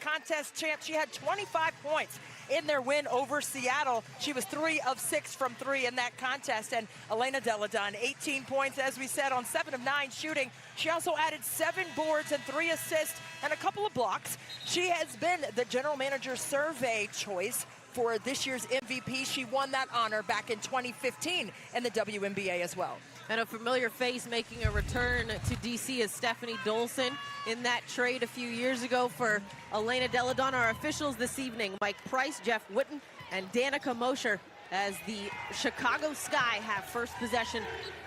contest champ. She had 25 points in their win over Seattle. She was 3 of 6 from 3 in that contest. And Elena Delle Donne, 18 points, as we said, on 7 of 9 shooting. She also added 7 boards and 3 assists and a couple of blocks. She has been the general manager survey choice for this year's MVP. She won that honor back in 2015 in the WNBA as well. And a familiar face making a return to DC is Stephanie Dolson. In that trade a few years ago for Elena Delle Donne. Our officials this evening, Mike Price, Jeff Witten, and Danica Mosher, as the Chicago Sky have first possession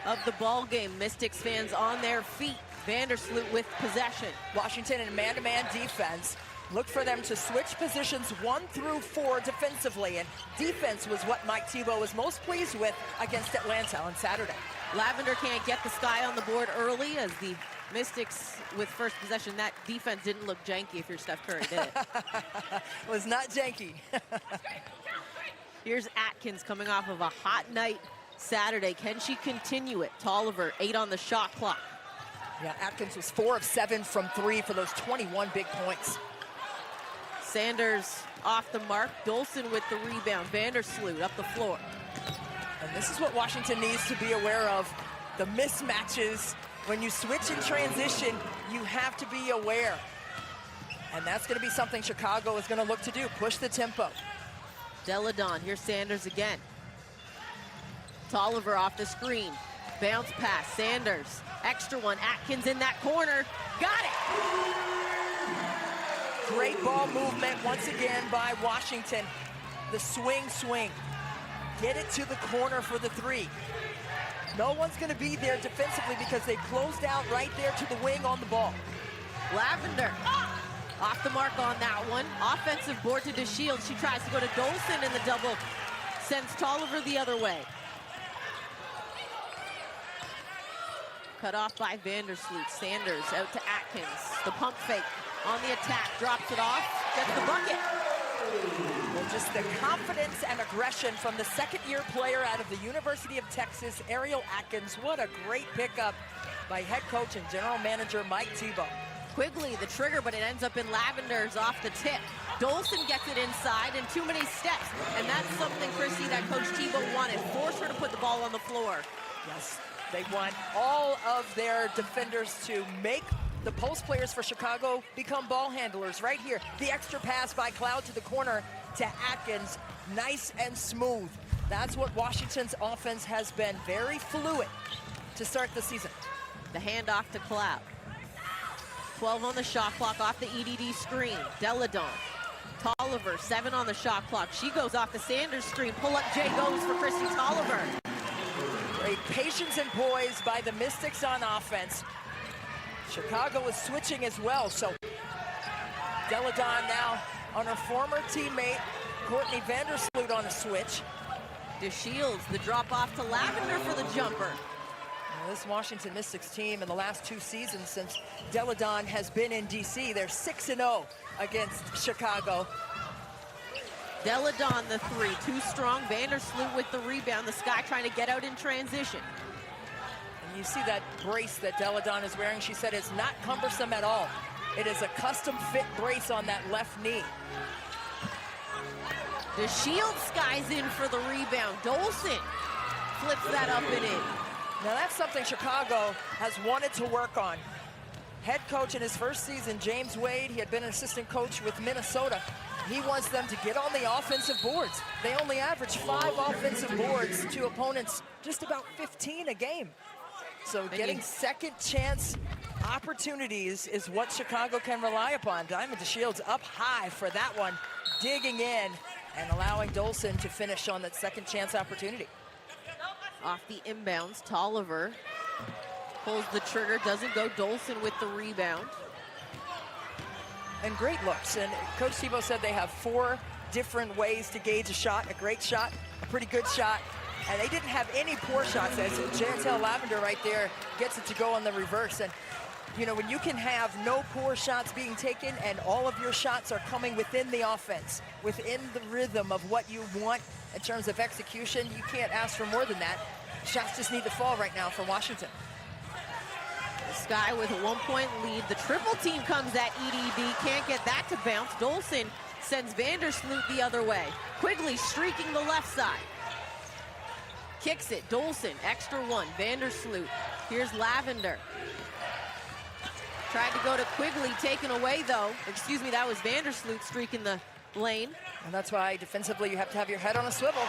of the ball game. Mystics fans on their feet. Vandersloot with possession. Washington in man-to-man defense. Look for them to switch positions 1 through 4 defensively, and defense was what Mike Thibault was most pleased with against Atlanta on Saturday. Lavender can't get the Sky on the board early as the Mystics with first possession. That defense didn't look janky if you're Steph Curry, did it? It was not janky. Here's Atkins coming off of a hot night Saturday. Can she continue it? Tolliver, 8 on the shot clock. Yeah, Atkins was 4 of 7 from 3 for those 21 big points. Sanders off the mark. Dolson with the rebound. Vandersloot up the floor. And this is what Washington needs to be aware of. The mismatches. When you switch in transition, you have to be aware. And that's going to be something Chicago is going to look to do. Push the tempo. Delle Donne, here's Sanders again. Tolliver off the screen. Bounce pass, Sanders. Extra one, Atkins in that corner. Got it! Great ball movement once again by Washington. The swing. Get it to the corner for the 3. No one's going to be there defensively because they closed out right there to the wing on the ball. Lavender off the mark on that one. Offensive board to DeShields. She tries to go to Dolson in the double. Sends Tolliver the other way. Cut off by Vandersloot. Sanders out to Atkins. The pump fake on the attack. Drops it off. Gets the bucket. Well, just the confidence and aggression from the second-year player out of the University of Texas, Ariel Atkins. What a great pickup by head coach and general manager Mike Thibault. Quigley, the trigger, but it ends up in Lavender's off the tip. Dolson gets it inside and too many steps. And that's something, Christy, that Coach Thibault wanted. Force her to put the ball on the floor. Yes, they want all of their defenders to make the post players for Chicago become ball handlers. Right here, the extra pass by Cloud to the corner to Atkins. Nice and smooth. That's what Washington's offense has been. Very fluid to start the season. The handoff to Cloud. 12 on the shot clock off the EDD screen. Delle Donne. Tolliver, 7 on the shot clock. She goes off the Sanders screen. Pull-up J goes for Christy Tolliver. Great patience and poise by the Mystics on offense. Chicago is switching as well, so Delle Donne now on her former teammate, Courtney Vandersloot on a switch. DeShields, the drop off to Lavender for the jumper. Now, this Washington Mystics team in the last 2 seasons since Delle Donne has been in DC, they're 6-0 against Chicago. Delle Donne the 3, too strong. Vandersloot with the rebound. The Sky trying to get out in transition. You see that brace that Delle Donne is wearing. She said it's not cumbersome at all. It is a custom fit brace on that left knee. DeShields Sky's in for the rebound. Dolson flips that up and in. Now that's something Chicago has wanted to work on. Head coach in his first season, James Wade, he had been an assistant coach with Minnesota. He wants them to get on the offensive boards. They only average 5 offensive boards to opponents, just about 15 a game. So getting second chance opportunities is what Chicago can rely upon. Diamond DeShields up high for that one, digging in and allowing Dolson to finish on that second chance opportunity. Off the inbounds, Tolliver pulls the trigger, doesn't go. Dolson with the rebound. And great looks. And Coach Thibault said they have 4 different ways to gauge a shot. A great shot, a pretty good shot. And they didn't have any poor shots, as Jantel Lavender right there gets it to go on the reverse. And, you know, when you can have no poor shots being taken and all of your shots are coming within the offense, within the rhythm of what you want in terms of execution, you can't ask for more than that. Shots just need to fall right now for Washington. Sky with a 1-point lead. The triple team comes at EDD. Can't get that to bounce. Dolson sends Vandersloot the other way. Quigley streaking the left side. Kicks it. Dolson, extra one. Vandersloot. Here's Lavender. Tried to go to Quigley, taken away though. Excuse me, that was Vandersloot streaking the lane. And that's why defensively you have to have your head on a swivel.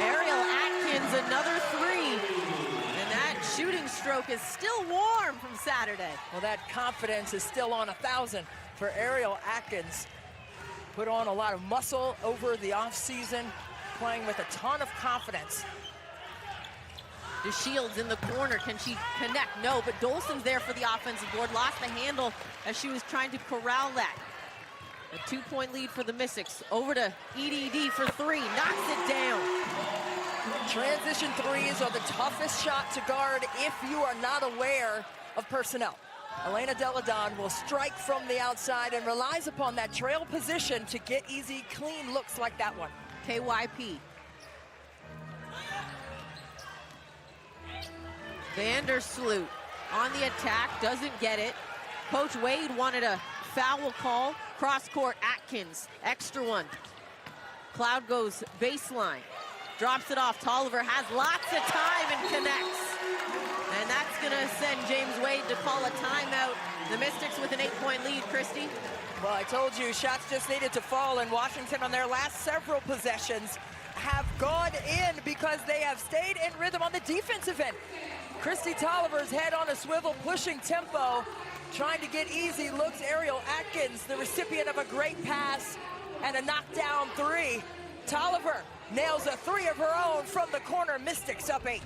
Ariel Atkins, another three. And that shooting stroke is still warm from Saturday. Well, that confidence is still on 1,000 for Ariel Atkins. Put on a lot of muscle over the offseason, playing with a ton of confidence. DeShields in the corner. Can she connect? No, but Dolson's there for the offensive board. Lost the handle as she was trying to corral that. A 2-point lead for the Mystics. Over to EDD for three. Knocks it down. Transition threes are the toughest shot to guard if you are not aware of personnel. Elena Deladon will strike from the outside and relies upon that trail position to get easy, clean looks like that one. KYP. Vandersloot on the attack, doesn't get it. Coach Wade wanted a foul call. Cross court, Atkins, extra one. Cloud goes baseline, drops it off. Tolliver has lots of time and connects. And that's gonna send James Wade to call a timeout. The Mystics with an 8-point lead, Christy. Well, I told you, shots just needed to fall, and Washington on their last several possessions have gone in because they have stayed in rhythm on the defensive end. Christy Tolliver's head on a swivel, pushing tempo, trying to get easy looks. Ariel Atkins, the recipient of a great pass and a knockdown three. Tolliver nails a three of her own from the corner. Mystics up 8.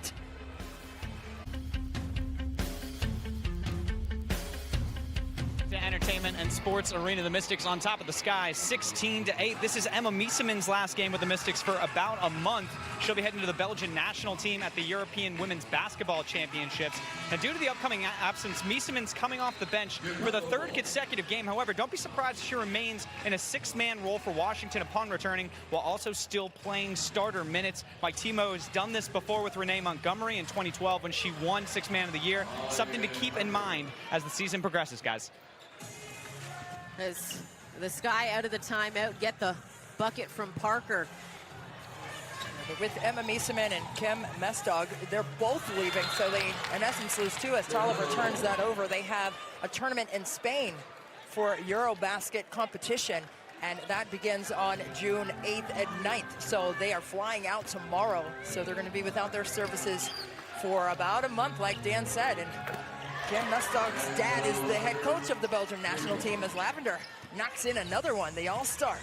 Entertainment and sports arena, the Mystics on top of the Sky, 16-8. This is Emma Mieseman's last game with the Mystics for about a month. She'll be heading to the Belgian national team at the European Women's Basketball Championships. And due to the upcoming absence, Mieseman's coming off the bench for the 3rd consecutive game. However, don't be surprised if she remains in a 6-man role for Washington upon returning, while also still playing starter minutes. Mike Timo has done this before with Renee Montgomery in 2012 when she won 6th Man of the Year. Something to keep in mind as the season progresses, guys. As the Sky out of the timeout, get the bucket from Parker. With Emma Mieseman and Kim Mestog, they're both leaving, so they, in essence, lose two as Tolliver turns that over. They have a tournament in Spain for Eurobasket competition, and that begins on June 8th and 9th. So they are flying out tomorrow, so they're going to be without their services for about a month, like Dan said. And Kim Mestog's dad is the head coach of the Belgian national team as Lavender knocks in another one, the all-star.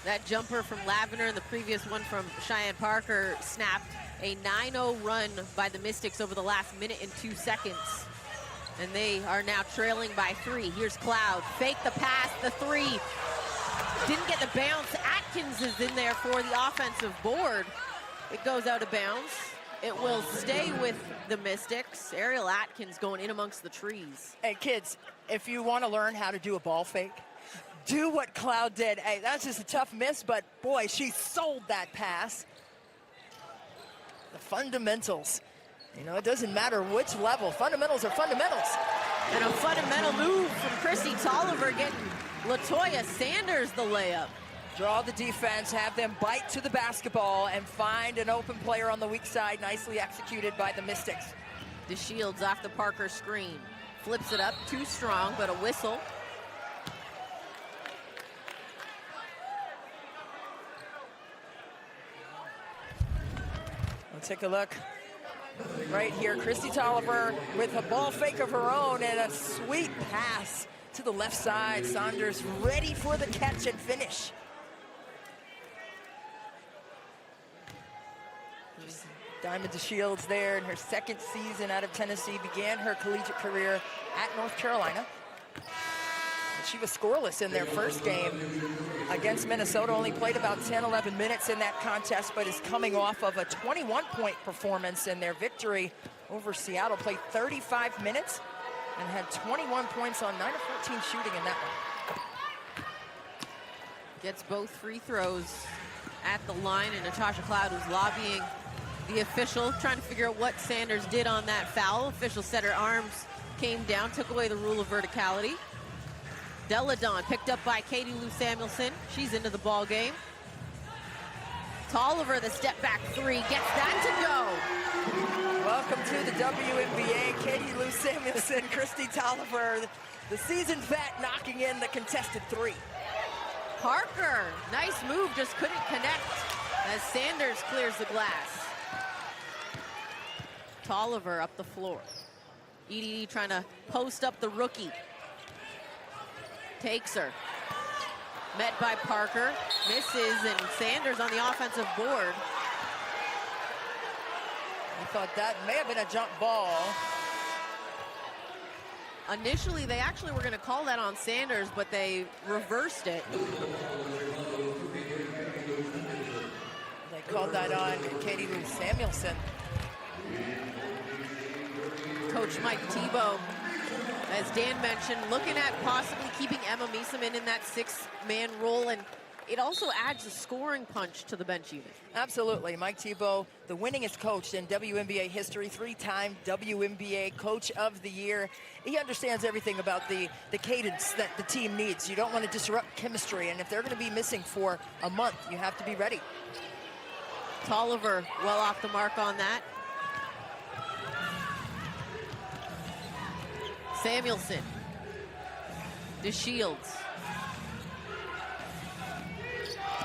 That jumper from Lavender and the previous one from Cheyenne Parker snapped a 9-0 run by the Mystics over the last minute and 2 seconds. And they are now trailing by 3. Here's Cloud, fake the pass, the three. Didn't get the bounce. Atkins is in there for the offensive board. It goes out of bounds. It will stay with the Mystics. Ariel Atkins going in amongst the trees. Hey, kids, if you want to learn how to do a ball fake, do what Cloud did. Hey, that's just a tough miss, but boy, she sold that pass. The fundamentals. You know, it doesn't matter which level. Fundamentals are fundamentals. And a fundamental move from Christy Tolliver getting LaToya Sanders the layup. Draw the defense, have them bite to the basketball, and find an open player on the weak side. Nicely executed by the Mystics. DeShields off the Parker screen. Flips it up, too strong, but a whistle. Let's take a look right here. Christy Tolliver with a ball fake of her own and a sweet pass to the left side. Saunders ready for the catch and finish. Diamond DeShields there in her 2nd season out of Tennessee, began her collegiate career at North Carolina. She was scoreless in their first game against Minnesota, only played about 10, 11 minutes in that contest, but is coming off of a 21-point performance in their victory over Seattle. Played 35 minutes and had 21 points on 9 of 14 shooting in that one. Gets both free throws at the line, and Natasha Cloud was lobbying the official, trying to figure out what Sanders did on that foul. Official set her arms came down, took away the rule of verticality. Deladon picked up by Katie Lou Samuelson. She's into the ball game. Tolliver, the step back three, gets that to go. Welcome to the WNBA. Katie Lou Samuelson, Christy Tolliver, the seasoned vet, knocking in the contested three. Parker, nice move, just couldn't connect as Sanders clears the glass. Tolliver up the floor. EDD trying to post up the rookie. Takes her. Met by Parker, misses, and Sanders on the offensive board. I thought that may have been a jump ball. Initially, they actually were going to call that on Sanders, but they reversed it. They called that on Katie Lou Samuelson. Coach Mike Tebow, as Dan mentioned, looking at possibly keeping Emma Miesemann in that six-man role, and it also adds a scoring punch to the bench unit. Absolutely. Mike Tebow, the winningest coach in WNBA history, three-time WNBA Coach of the Year. He understands everything about the cadence that the team needs. You don't want to disrupt chemistry, and if they're going to be missing for a month, you have to be ready. Tolliver well off the mark on that. Samuelson. DeShields.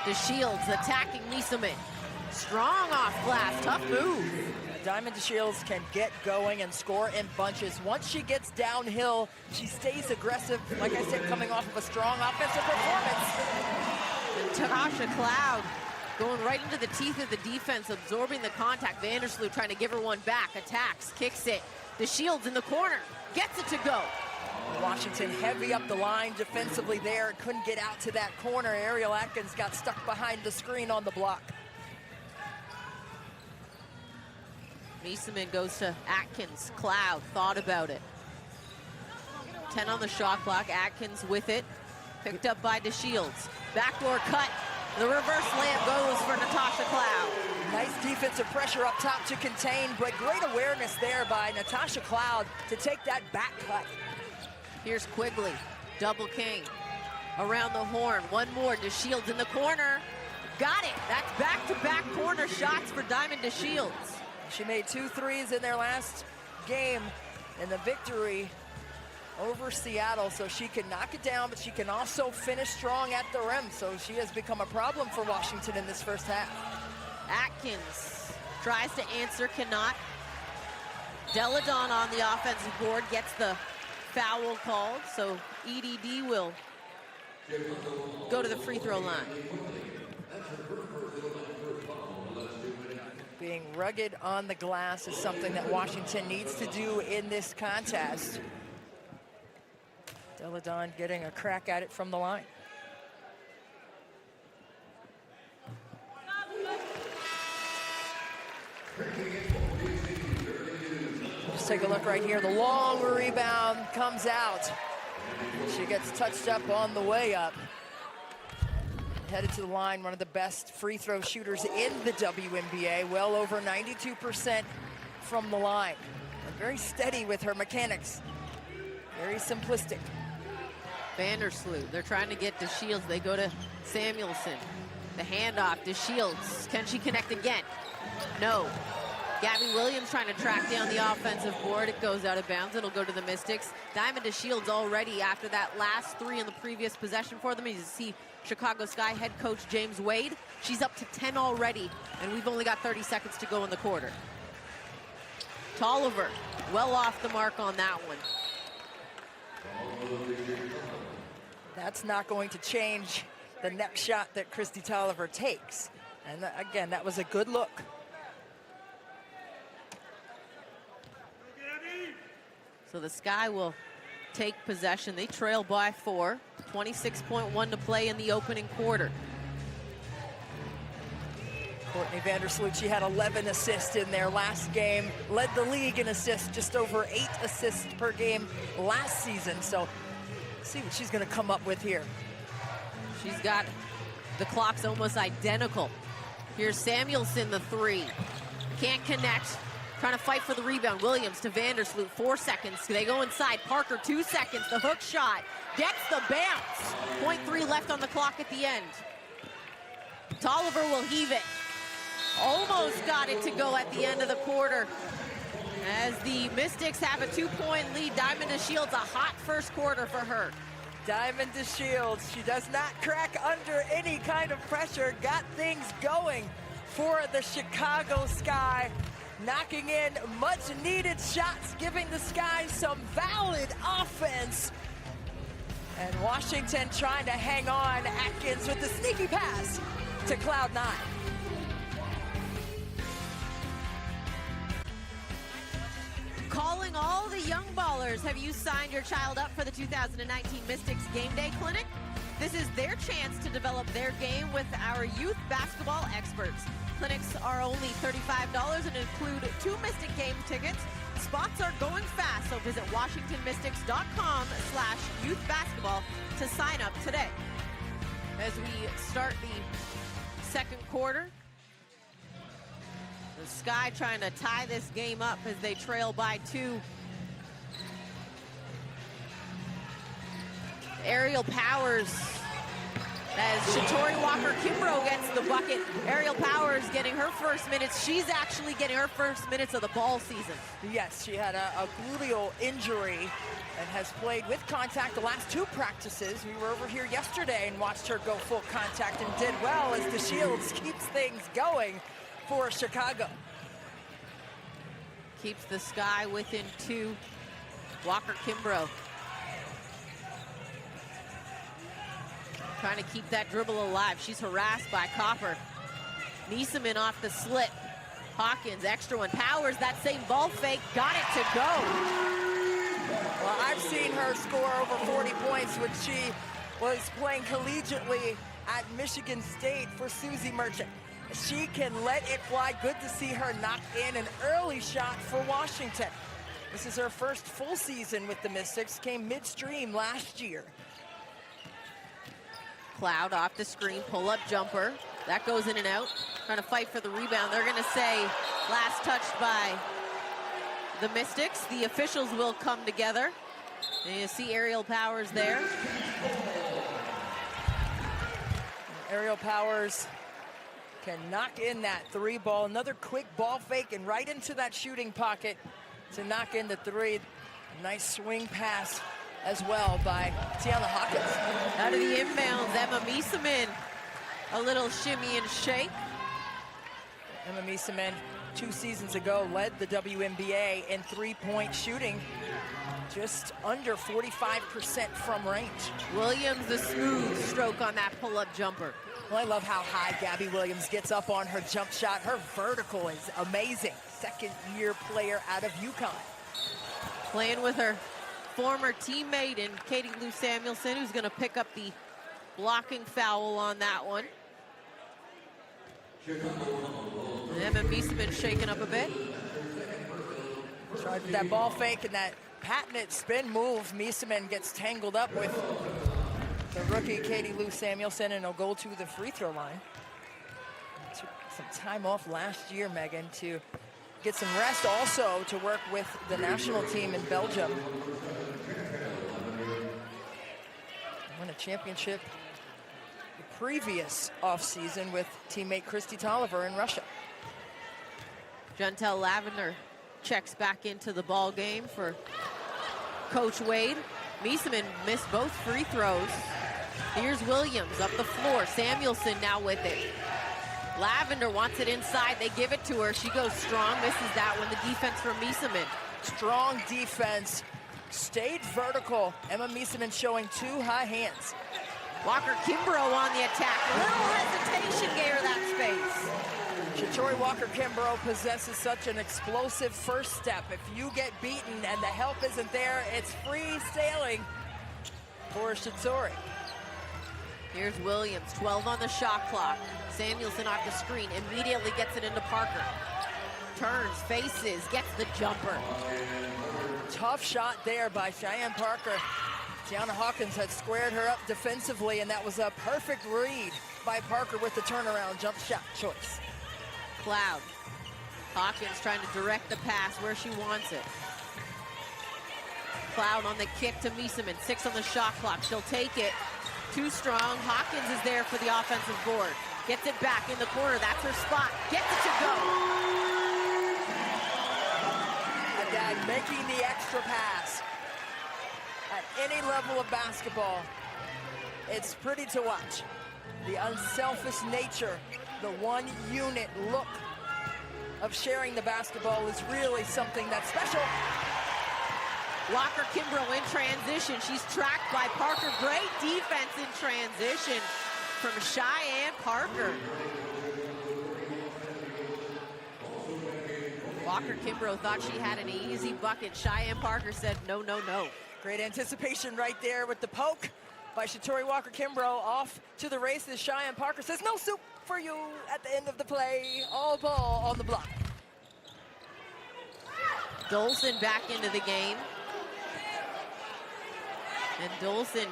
DeShields attacking Miesemann. Strong off glass, tough move. Diamond DeShields can get going and score in bunches. Once she gets downhill, she stays aggressive. Like I said, coming off of a strong offensive performance. And Tasha Cloud going right into the teeth of the defense, absorbing the contact. Vandersloot trying to give her one back, attacks, kicks it. DeShields in the corner, gets it to go. Washington heavy up the line defensively there. Couldn't get out to that corner. Ariel Atkins got stuck behind the screen on the block. Miesemann goes to Atkins. Cloud thought about it. 10 on the shot clock. Atkins with it. Picked up by DeShields. Backdoor cut. The reverse layup goes for Natasha Cloud. Nice defensive pressure up top to contain, but great awareness there by Natasha Cloud to take that back cut. Here's Quigley, double king. Around the horn, one more, DeShields in the corner. Got it, that's back-to-back corner shots for Diamond DeShields. She made 2 threes in their last game in the victory over Seattle, so she can knock it down, but she can also finish strong at the rim, so she has become a problem for Washington in this first half. Atkins tries to answer, cannot. Deladon on the offensive board gets the foul called, so EDD will go to the free throw line. Being rugged on the glass is something that Washington needs to do in this contest. Deladon getting a crack at it from the line. Just take a look right here. The long rebound comes out. She gets touched up on the way up. Headed to the line, one of the best free throw shooters in the WNBA, well over 92% from the line. And very steady with her mechanics. Very simplistic. Vandersloot, they're trying to get DeShields. They go to Samuelson. The handoff, DeShields. Can she connect again? No. Gabby Williams trying to track down the offensive board. It goes out of bounds. It'll go to the Mystics. Diamond DeShields already after that last three in the previous possession for them. You see Chicago Sky head coach James Wade. She's up to 10 already, and we've only got 30 seconds to go in the quarter. Tolliver, well off the mark on that one. That's not going to change the next shot that Christy Tolliver takes. And again, that was a good look. So the Sky will take possession. They trail by 4. 26.1 to play in the opening quarter. Courtney Vandersloot, she had 11 assists in their last game. Led the league in assists, just over 8 assists per game last season. So let's see what she's going to come up with here. She's got the clocks almost identical. Here's Samuelson, the three. Can't connect. trying to fight for the rebound. Williams to Vandersloot, 4 seconds. They go inside. Parker, 2 seconds. The hook shot gets the bounce. 0.3 left on the clock at the end. Tolliver will heave it. Almost got it to go at the end of the quarter. As the Mystics have a 2-point lead, Diamond DeShields, a hot first quarter for her. Diamond DeShields, she does not crack under any kind of pressure. Got things going for the Chicago Sky. Knocking in much needed shots, giving the Sky some valid offense. And Washington trying to hang on. Atkins with the sneaky pass to Cloud9. Calling all the young ballers. Have you signed your child up for the 2019 Mystics Game Day Clinic? This is their chance to develop their game with our youth basketball experts. Clinics are only $35 and include 2 Mystic game tickets. Spots are going fast, so visit WashingtonMystics.com/youthbasketball to sign up today. As we start the second quarter, the Sky trying to tie this game up as they trail by 2. Aerial Powers as Shatori Walker-Kimbrough gets the bucket. Aerial Powers getting her first minutes. She's actually getting her first minutes of the ball season. Yes, she had a gluteal injury and has played with contact the last 2 practices. We were over here yesterday and watched her go full contact and did well as DeShields keeps things going for Chicago. Keeps the Sky within 2. Walker-Kimbrough trying to keep that dribble alive. She's harassed by Copper. Nieseman off the slit. Hawkins, extra one. Powers, that same ball fake, got it to go. Well, I've seen her score over 40 points when she was playing collegiately at Michigan State for Susie Merchant. She can let it fly. Good to see her knock in an early shot for Washington. This is her first full season with the Mystics. Came midstream last year. Cloud off the screen, pull-up jumper. That goes in and out. Trying to fight for the rebound. They're going to say last touched by the Mystics. The officials will come together. And you see Aerial Powers there. Aerial Powers can knock in that 3 ball. Another quick ball fake and right into that shooting pocket to knock in the 3. Nice swing pass as well by Tiana Hawkins. Out of the inbounds, Emma Mieseman. A little shimmy and shake. Emma Mieseman, 2 seasons ago, led the WNBA in 3-point shooting. Just under 45% from range. Williams, The smooth stroke on that pull-up jumper. Well, I love how high Gabby Williams gets up on her jump shot. Her vertical is amazing. Second-year player out of UConn. Playing with her former teammate in Katie Lou Samuelson, who's going to pick up the blocking foul on that one. Emma Mieseman shaking up a bit. Tried with that ball fake and that patented spin move. Mieseman gets tangled up with the rookie Katie Lou Samuelson and will go to the free throw line. Took some time off last year, Megan, to get some rest, also to work with the national team in Belgium. Won a championship the previous offseason with teammate Christy Tolliver in Russia. Jantel Lavender checks back into the ball game for Coach Wade. Mieseman missed both free throws. Here's Williams up the floor. Samuelson now with it. Lavender wants it inside. They give it to her. She goes strong, misses that one. The defense from Mieseman. Strong defense. Stayed vertical. Emma Mieseman showing 2 high hands. Walker-Kimbrough on the attack. A little hesitation gave her that space. Shatori Walker-Kimbrough possesses such an explosive first step. If you get beaten and the help isn't there, it's free sailing for Shatori. Here's Williams, 12 on the shot clock. Samuelson off the screen, immediately gets it into Parker. Turns, faces, gets the jumper. Tough shot there by Cheyenne Parker. Tiana Hawkins had squared her up defensively, and that was a perfect read by Parker with the turnaround jump shot choice. Cloud Hawkins trying to direct the pass where she wants it. Cloud on the kick to Miesemann, 6 on the shot clock. She'll take it. Too strong. Hawkins is there for the offensive board. Gets it back in the corner. That's her spot. Gets it to go. Again, making the extra pass. At any level of basketball, it's pretty to watch. The unselfish nature, the one unit look of sharing the basketball is really something that's special. Walker Kimbrough in transition. She's tracked by Parker. Great defense in transition from Cheyenne Parker. Walker Kimbrough thought she had an easy bucket. Cheyenne Parker said, no, no, no. Great anticipation right there with the poke by Shatori Walker Kimbrough. Off to the races. Cheyenne Parker says, no soup for you at the end of the play. All ball on the block. Dolson back into the game. And Dolson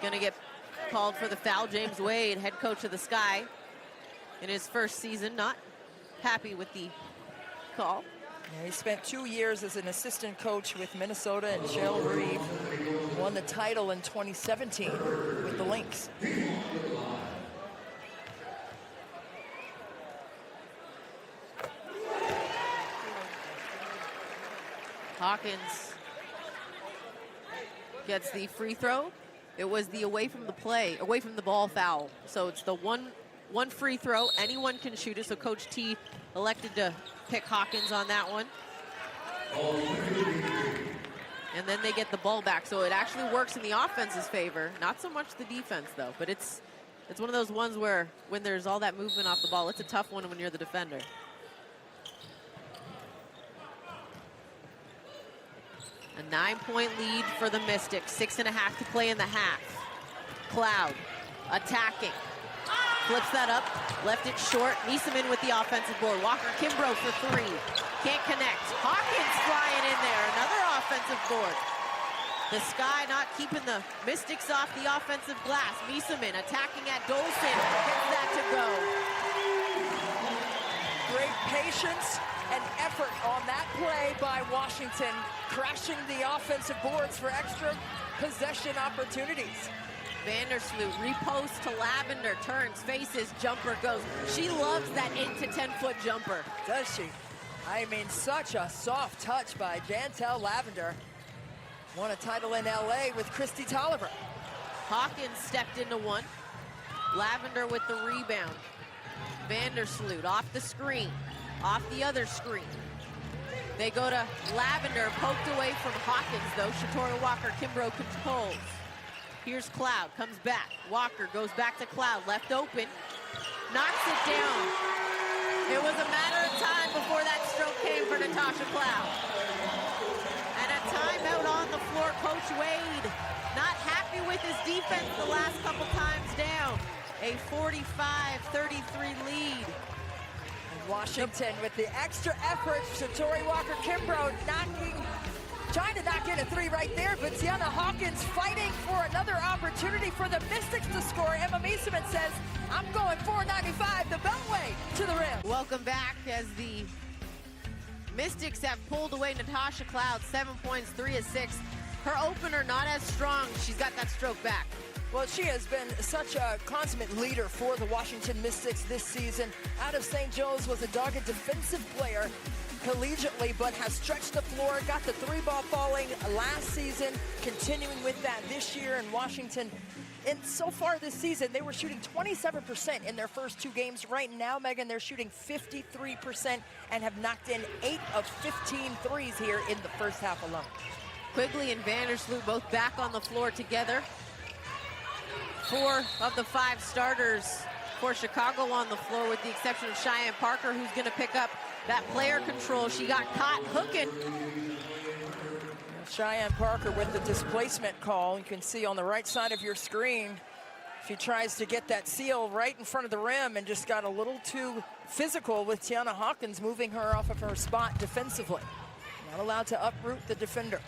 gonna get called for the foul. James Wade, head coach of the Sky, in his first season, not happy with the call. Yeah, he spent 2 years as an assistant coach with Minnesota and Cheryl Reeve. Won the title in 2017 with the Lynx. Hawkins gets the free throw. It was the away from the ball foul. So it's the one free throw. Anyone can shoot it. So Coach T elected to pick Hawkins on that one. And then they get the ball back. So it actually works in the offense's favor. Not so much the defense, though. But it's one of those ones where when there's all that movement off the ball, it's a tough one when you're the defender. A 9-point lead for the Mystics. 6.5 to play in the half. Cloud attacking. Flips that up, left it short. Miesemann with the offensive board. Walker Kimbrough for 3. Can't connect. Hawkins flying in there. Another offensive board. The Sky not keeping the Mystics off the offensive glass. Miesemann attacking at Dolson. Gets that to go. Great patience and effort on that play by Washington, crashing the offensive boards for extra possession opportunities. Vandersloot repost to Lavender, turns, faces, jumper goes. She loves that 8 to 10-foot jumper. Does she? I mean, such a soft touch by Jantel Lavender. Won a title in LA with Christy Tolliver. Hawkins stepped into one. Lavender with the rebound. Vandersloot off the screen, off the other screen. They go to Lavender, poked away from Hawkins though. Shatori Walker Kimbrough controls. Here's Cloud, comes back. Walker goes back to Cloud, left open, knocks it down. It was a matter of time before that stroke came for Natasha Cloud. And a timeout on the floor. Coach Wade not happy with his defense the last couple times down. A 45-33 lead. Washington with the extra effort. Shatori Walker Kimbrough trying to knock in a 3 right there, but Tiana Hawkins fighting for another opportunity for the Mystics to score. Emma Miesemann says, I'm going 495 the Beltway to the rim. Welcome back as the Mystics have pulled away Natasha Cloud. 7 points, 3 assists. Her opener not as strong. She's got that stroke back. Well, she has been such a consummate leader for the Washington Mystics this season. Out of St. Joe's, was a dogged defensive player collegiately, but has stretched the floor, got the 3-ball falling last season, continuing with that this year in Washington. And so far this season, they were shooting 27% in their first 2 games. Right now, Megan, they're shooting 53% and have knocked in 8 of 15 threes here in the first half alone. Quigley and Vandersloot both back on the floor together. 4 of the 5 starters for Chicago on the floor, with the exception of Cheyenne Parker, who's going to pick up that player control. She got caught hooking. Cheyenne Parker with the displacement call. You can see on the right side of your screen, she tries to get that seal right in front of the rim and just got a little too physical with Tiana Hawkins moving her off of her spot defensively. Not allowed to uproot the defender.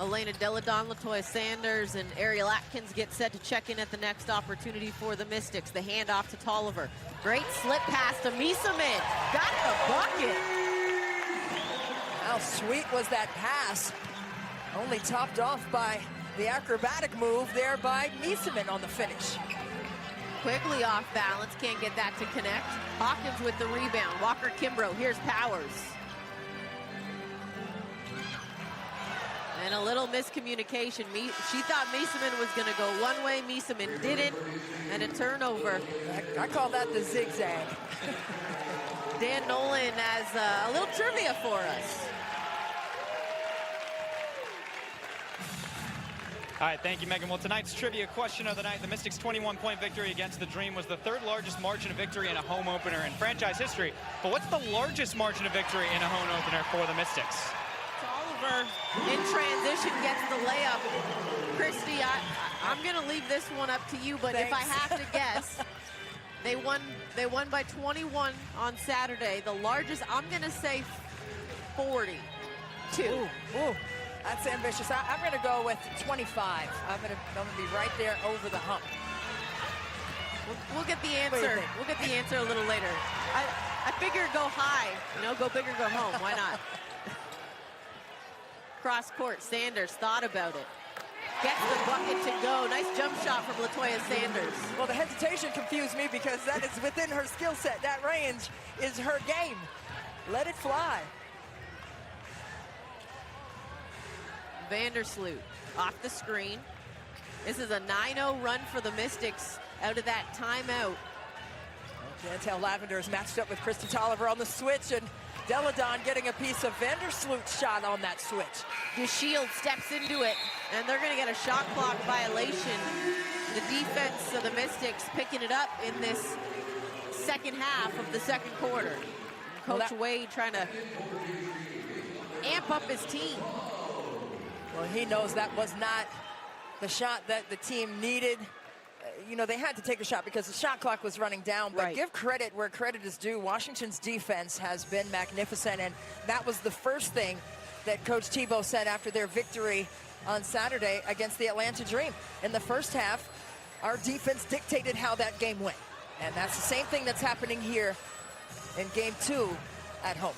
Elena Deladon, Latoya Sanders, and Ariel Atkins get set to check in at the next opportunity for the Mystics. The handoff to Tolliver. Great slip pass to Miesemann. Got the bucket. How sweet was that pass? Only topped off by the acrobatic move there by Miesemann on the finish. Quickly off balance, can't get that to connect. Hawkins with the rebound. Walker Kimbrough, here's Powers. And a little miscommunication. She thought Miesemann was gonna go one way, Miesemann didn't, and a turnover. I call that the zigzag. Dan Nolan has a little trivia for us. All right, thank you, Megan. Well, tonight's trivia question of the night, the Mystics' 21-point victory against the Dream was the third largest margin of victory in a home opener in franchise history. But what's the largest margin of victory in a home opener for the Mystics? Tolliver in transition gets the layup. Christy, I'm going to leave this one up to you, but Thanks. if I have to guess, they won by 21 on Saturday. The largest, I'm going to say 42. Ooh. That's ambitious. I'm going to go with 25. I'm going to be right there over the hump. We'll get the What do you answer. think? We'll get the answer a little later. I figure go high. Go big or go home. Why not? Cross court. Sanders thought about it. Gets the bucket to go. Nice jump shot from Latoya Sanders. Well, the hesitation confused me because that is within her skill set. That range is her game. Let it fly. Vandersloot off the screen. This is a 9-0 run for the Mystics out of that timeout. Chantel Lavender is matched up with Christy Tolliver on the switch, and Deladon getting a piece of Vandersloot's shot on that switch. DeShield steps into it, and they're going to get a shot clock violation. The defense of the Mystics picking it up in this second half of the second quarter. Coach Wade trying to amp up his team. Well, he knows that was not the shot that the team needed. They had to take a shot because the shot clock was running down, but give credit where credit is due. Washington's defense has been magnificent, and that was the first thing that Coach Tebow said after their victory on Saturday against the Atlanta Dream. In the first half, our defense dictated how that game went, and that's the same thing that's happening here in game 2 at home.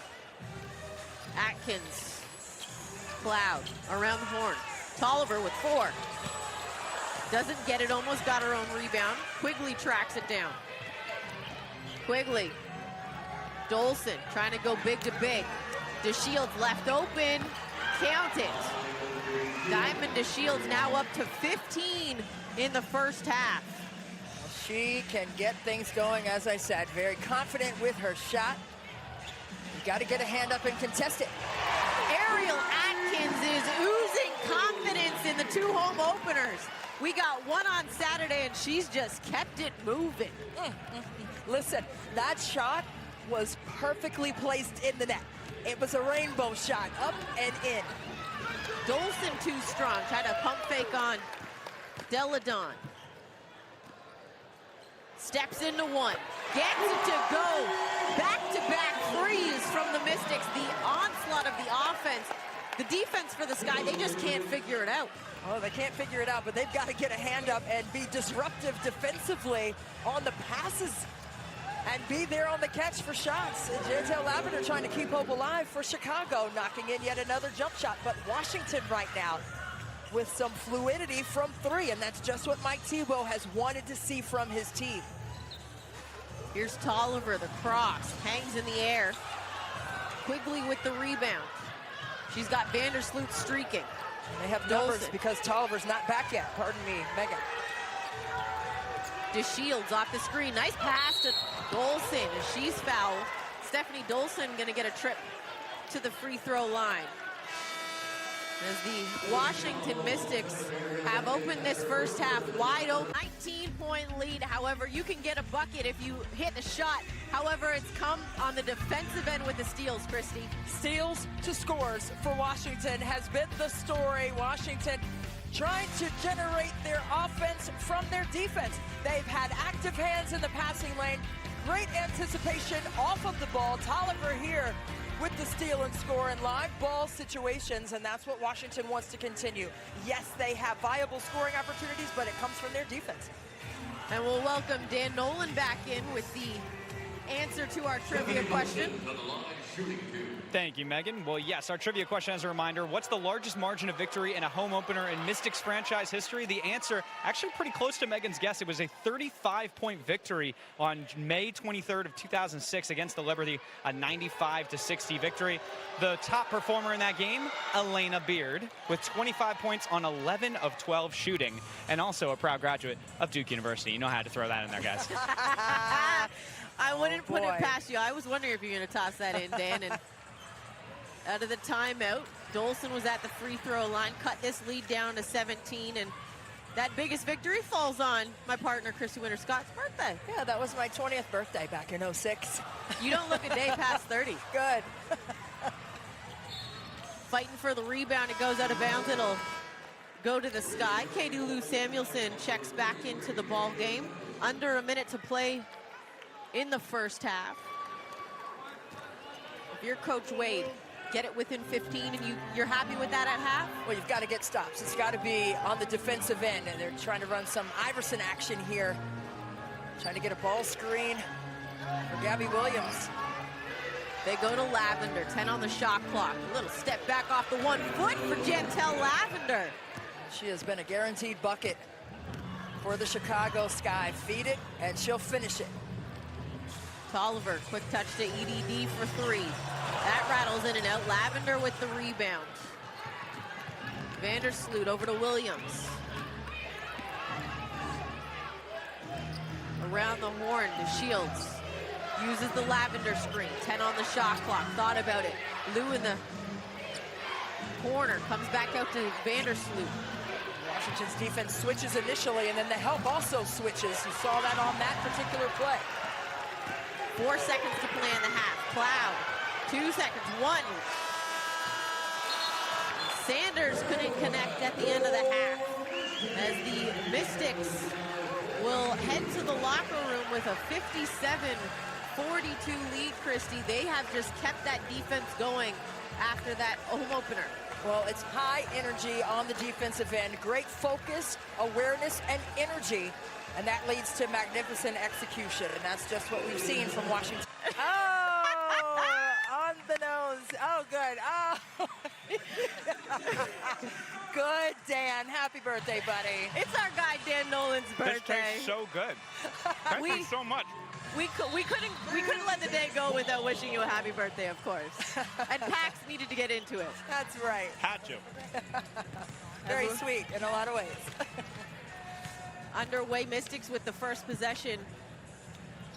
Atkins. Cloud around the horn. Tolliver with 4. Doesn't get it, almost got her own rebound. Quigley tracks it down. Quigley. Dolson trying to go big to big. DeShield's left open. Count it. Diamond DeShield's now up to 15 in the first half. She can get things going, as I said. Very confident with her shot. You got to get a hand up and contest it. Ariel Atkins is oozing confidence in the 2 home openers. We got one on Saturday, and she's just kept it moving. Listen, that shot was perfectly placed in the net. It was a rainbow shot, up and in. Dolson too strong, tried to pump fake on Deladon. Steps into one, gets it to go. Back-to-back threes from the Mystics. The onslaught of the offense. The defense for the Sky, they just can't figure it out. Oh, they can't figure it out, but they've got to get a hand up and be disruptive defensively on the passes and be there on the catch for shots. Chantel Lavender trying to keep hope alive for Chicago, knocking in yet another jump shot. But Washington right now with some fluidity from 3, and that's just what Mike Tebow has wanted to see from his team. Here's Tolliver, the cross, hangs in the air. Quigley with the rebound. She's got Vandersloot streaking. They have numbers because Tolliver's not back yet. Pardon me, Megan. DeShields off the screen. Nice pass to Dolson, and she's fouled. Stephanie Dolson gonna get a trip to the free throw line. As the Washington Mystics have opened this first half wide open. 19-point lead. However, you can get a bucket if you hit a shot. However, it's come on the defensive end with the steals, Christy. Steals to scores for Washington has been the story. Washington trying to generate their offense from their defense. They've had active hands in the passing lane. Great anticipation off of the ball. Tolliver here with the steal and score in live ball situations, and that's what Washington wants to continue. Yes, they have viable scoring opportunities, but it comes from their defense. And we'll welcome Dan Nolan back in with the answer to our trivia question. Thank you, Megan. Well, yes, our trivia question as a reminder, what's the largest margin of victory in a home opener in Mystics franchise history? The answer, actually pretty close to Megan's guess. It was a 35-point victory on May 23rd of 2006 against the Liberty, a 95-60 victory. The top performer in that game, Elena Beard, with 25 points on 11 of 12 shooting, and also a proud graduate of Duke University. You know how to throw that in there, guys. I wouldn't put it past you. I was wondering if you were going to toss that in, Dan. And out of the timeout, Dolson was at the free throw line, cut this lead down to 17, and that biggest victory falls on my partner, Christy Winter-Scott's birthday. Yeah, that was my 20th birthday back in '06. You don't look a day past 30. Good. Fighting for the rebound, it goes out of bounds. It'll go to the sky. Katie Lou Samuelson checks back into the ball game. Under a minute to play in the first half. If you're Coach Wade, get it within 15 and you're happy with that at half? Well, you've got to get stops. It's got to be on the defensive end, and they're trying to run some Iverson action here. Trying to get a ball screen for Gabby Williams. They go to Lavender, 10 on the shot clock. A little step back off the 1 foot for Jantel Lavender. She has been a guaranteed bucket for the Chicago Sky. Feed it, and she'll finish it. Tolliver, quick touch to EDD for 3. That rattles in and out. Lavender with the rebound. Vandersloot over to Williams. Around the horn to Shields. Uses the Lavender screen. 10 on the shot clock. Thought about it. Lou in the corner. Comes back out to Vandersloot. Washington's defense switches initially, and then the help also switches. You saw that on that particular play. 4 seconds to play in the half. Cloud, 2 seconds, 1. Sanders couldn't connect at the end of the half as the Mystics will head to the locker room with a 57-42 lead, Christy. They have just kept that defense going after that home opener. Well, it's high energy on the defensive end. Great focus, awareness, and energy. And that leads to magnificent execution, and that's just what we've seen from Washington. Oh, on the nose. Oh, good. Oh. Good, Dan. Happy birthday, buddy. It's our guy, Dan Nolan's birthday. This tastes so good. Thank you so much. We couldn't let the day go without wishing you a happy birthday, of course. And Pax needed to get into it. That's right. Had to. Very sweet in a lot of ways. Underway, Mystics with the first possession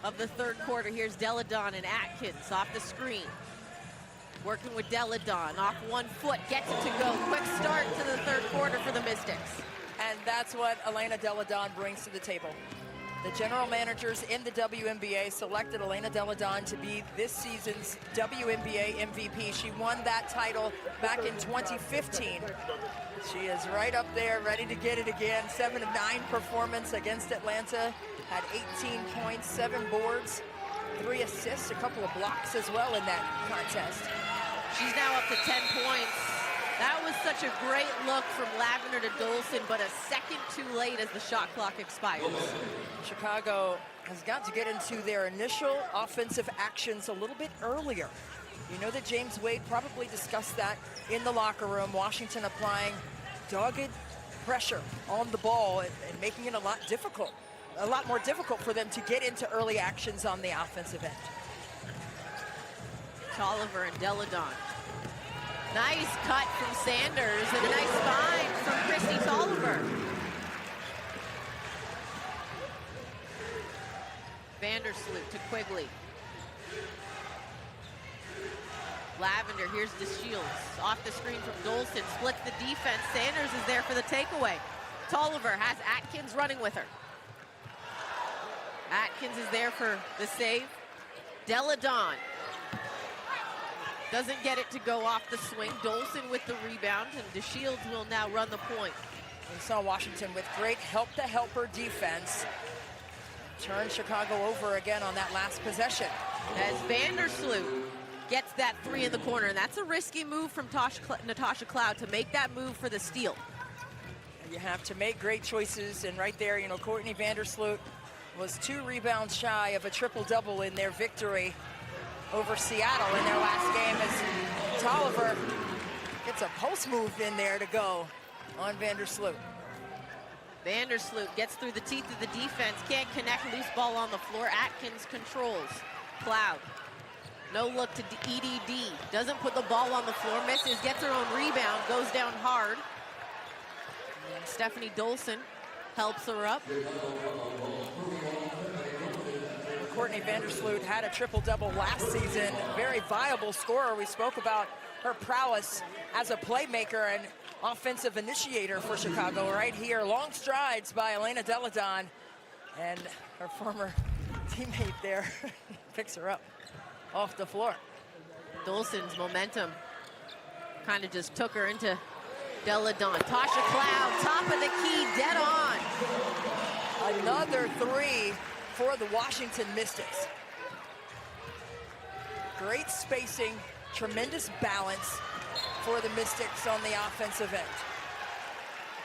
of the third quarter. Here's Deladon and Atkins off the screen. Working with Deladon off 1 foot, gets it to go. Quick start to the third quarter for the Mystics. And that's what Elena Deladon brings to the table. The general managers in the WNBA selected Elena Deladon to be this season's WNBA MVP. She won that title back in 2015. She is right up there, ready to get it again. 7 of 9 performance against Atlanta. Had 18 points, 7 boards, 3 assists, a couple of blocks as well in that contest. She's now up to 10 points. That was such a great look from Lavender to Dolson, but a second too late as the shot clock expires. Chicago has got to get into their initial offensive actions a little bit earlier. You know that James Wade probably discussed that in the locker room. Washington applying dogged pressure on the ball and making it a lot more difficult for them to get into early actions on the offensive end. Tolliver and Deladon. Nice cut from Sanders and a nice find from Christy Tolliver. Vandersloot to Quigley. Lavender, here's DeShields. Off the screen from Dolson, splits the defense. Sanders is there for the takeaway. Tolliver has Atkins running with her. Atkins is there for the save. Deladon doesn't get it to go off the swing. Dolson with the rebound, and DeShields will now run the point. We saw Washington with great help-to-helper defense turn Chicago over again on that last possession. As Vandersloot gets that three in the corner. And that's a risky move from Natasha Cloud to make that move for the steal. You have to make great choices, and right there, you know, Courtney Vandersloot was 2 rebounds shy of a triple-double in their victory over Seattle in their last game, as Tolliver gets a post move in there to go on Vandersloot. Vandersloot gets through the teeth of the defense, can't connect, loose ball on the floor. Atkins controls. Cloud, no look to EDD, doesn't put the ball on the floor, misses, gets her own rebound, goes down hard. And Stephanie Dolson helps her up. Courtney Vandersloot had a triple-double last season, very viable scorer. We spoke about her prowess as a playmaker and offensive initiator for Chicago right here. Long strides by Elena Deladon, and her former teammate there picks her up off the floor. Dolson's momentum kind of just took her into Deladon. Tasha Cloud, top of the key, dead on. Another three for the Washington Mystics. Great spacing, tremendous balance for the Mystics on the offensive end.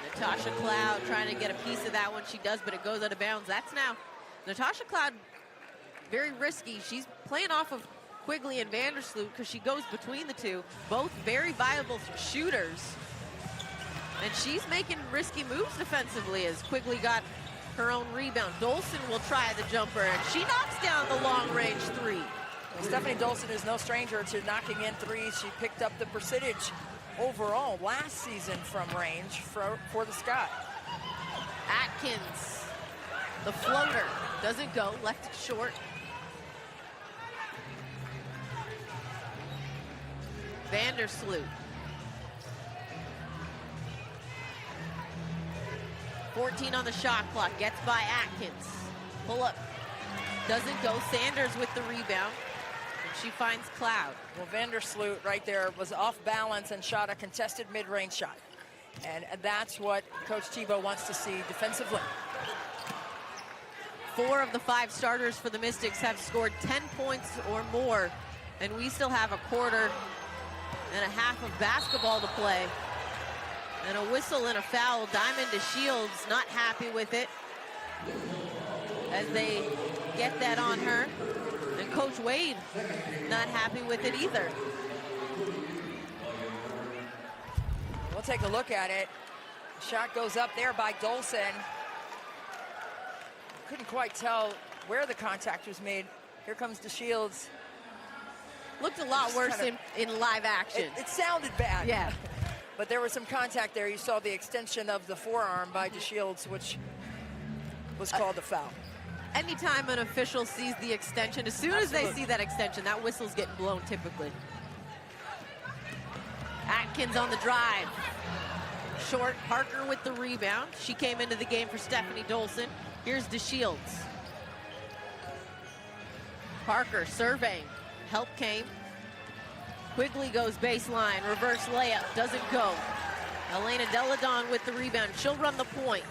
Natasha Cloud trying to get a piece of that one. She does, but it goes out of bounds. That's now Natasha Cloud, very risky. She's playing off of Quigley and Vandersloot because she goes between the two. Both very viable shooters. And she's making risky moves defensively as Quigley got her own rebound. Dolson will try the jumper, and she knocks down the long-range three. Stephanie Dolson is no stranger to knocking in threes. She picked up the percentage overall last season from range for the Sky. Atkins, the floater, doesn't go, left it short. Vandersloot. 14 on the shot clock, gets by Atkins. Pull up, doesn't go. Sanders with the rebound, and she finds Cloud. Well, Vandersloot right there was off balance and shot a contested mid-range shot. And that's what Coach Tebow wants to see defensively. 4 of the 5 starters for the Mystics have scored 10 points or more, and we still have a quarter and a half of basketball to play. And a whistle and a foul. Diamond to Shields, not happy with it as they get that on her. And Coach Wade not happy with it either. We'll take a look at it. Shot goes up there by Dolson. Couldn't quite tell where the contact was made. Here comes DeShields. Looked a lot worse in live action. It sounded bad. Yeah. But there was some contact there. You saw the extension of the forearm by DeShields, which was called a foul. Anytime an official sees the extension, as soon as they see that extension, that whistle's getting blown typically. Atkins on the drive. Short, Parker with the rebound. She came into the game for Stephanie Dolson. Here's DeShields. Parker surveying. Help came. Quigley goes baseline, reverse layup, doesn't go. Elena Deladon with the rebound. She'll run the point.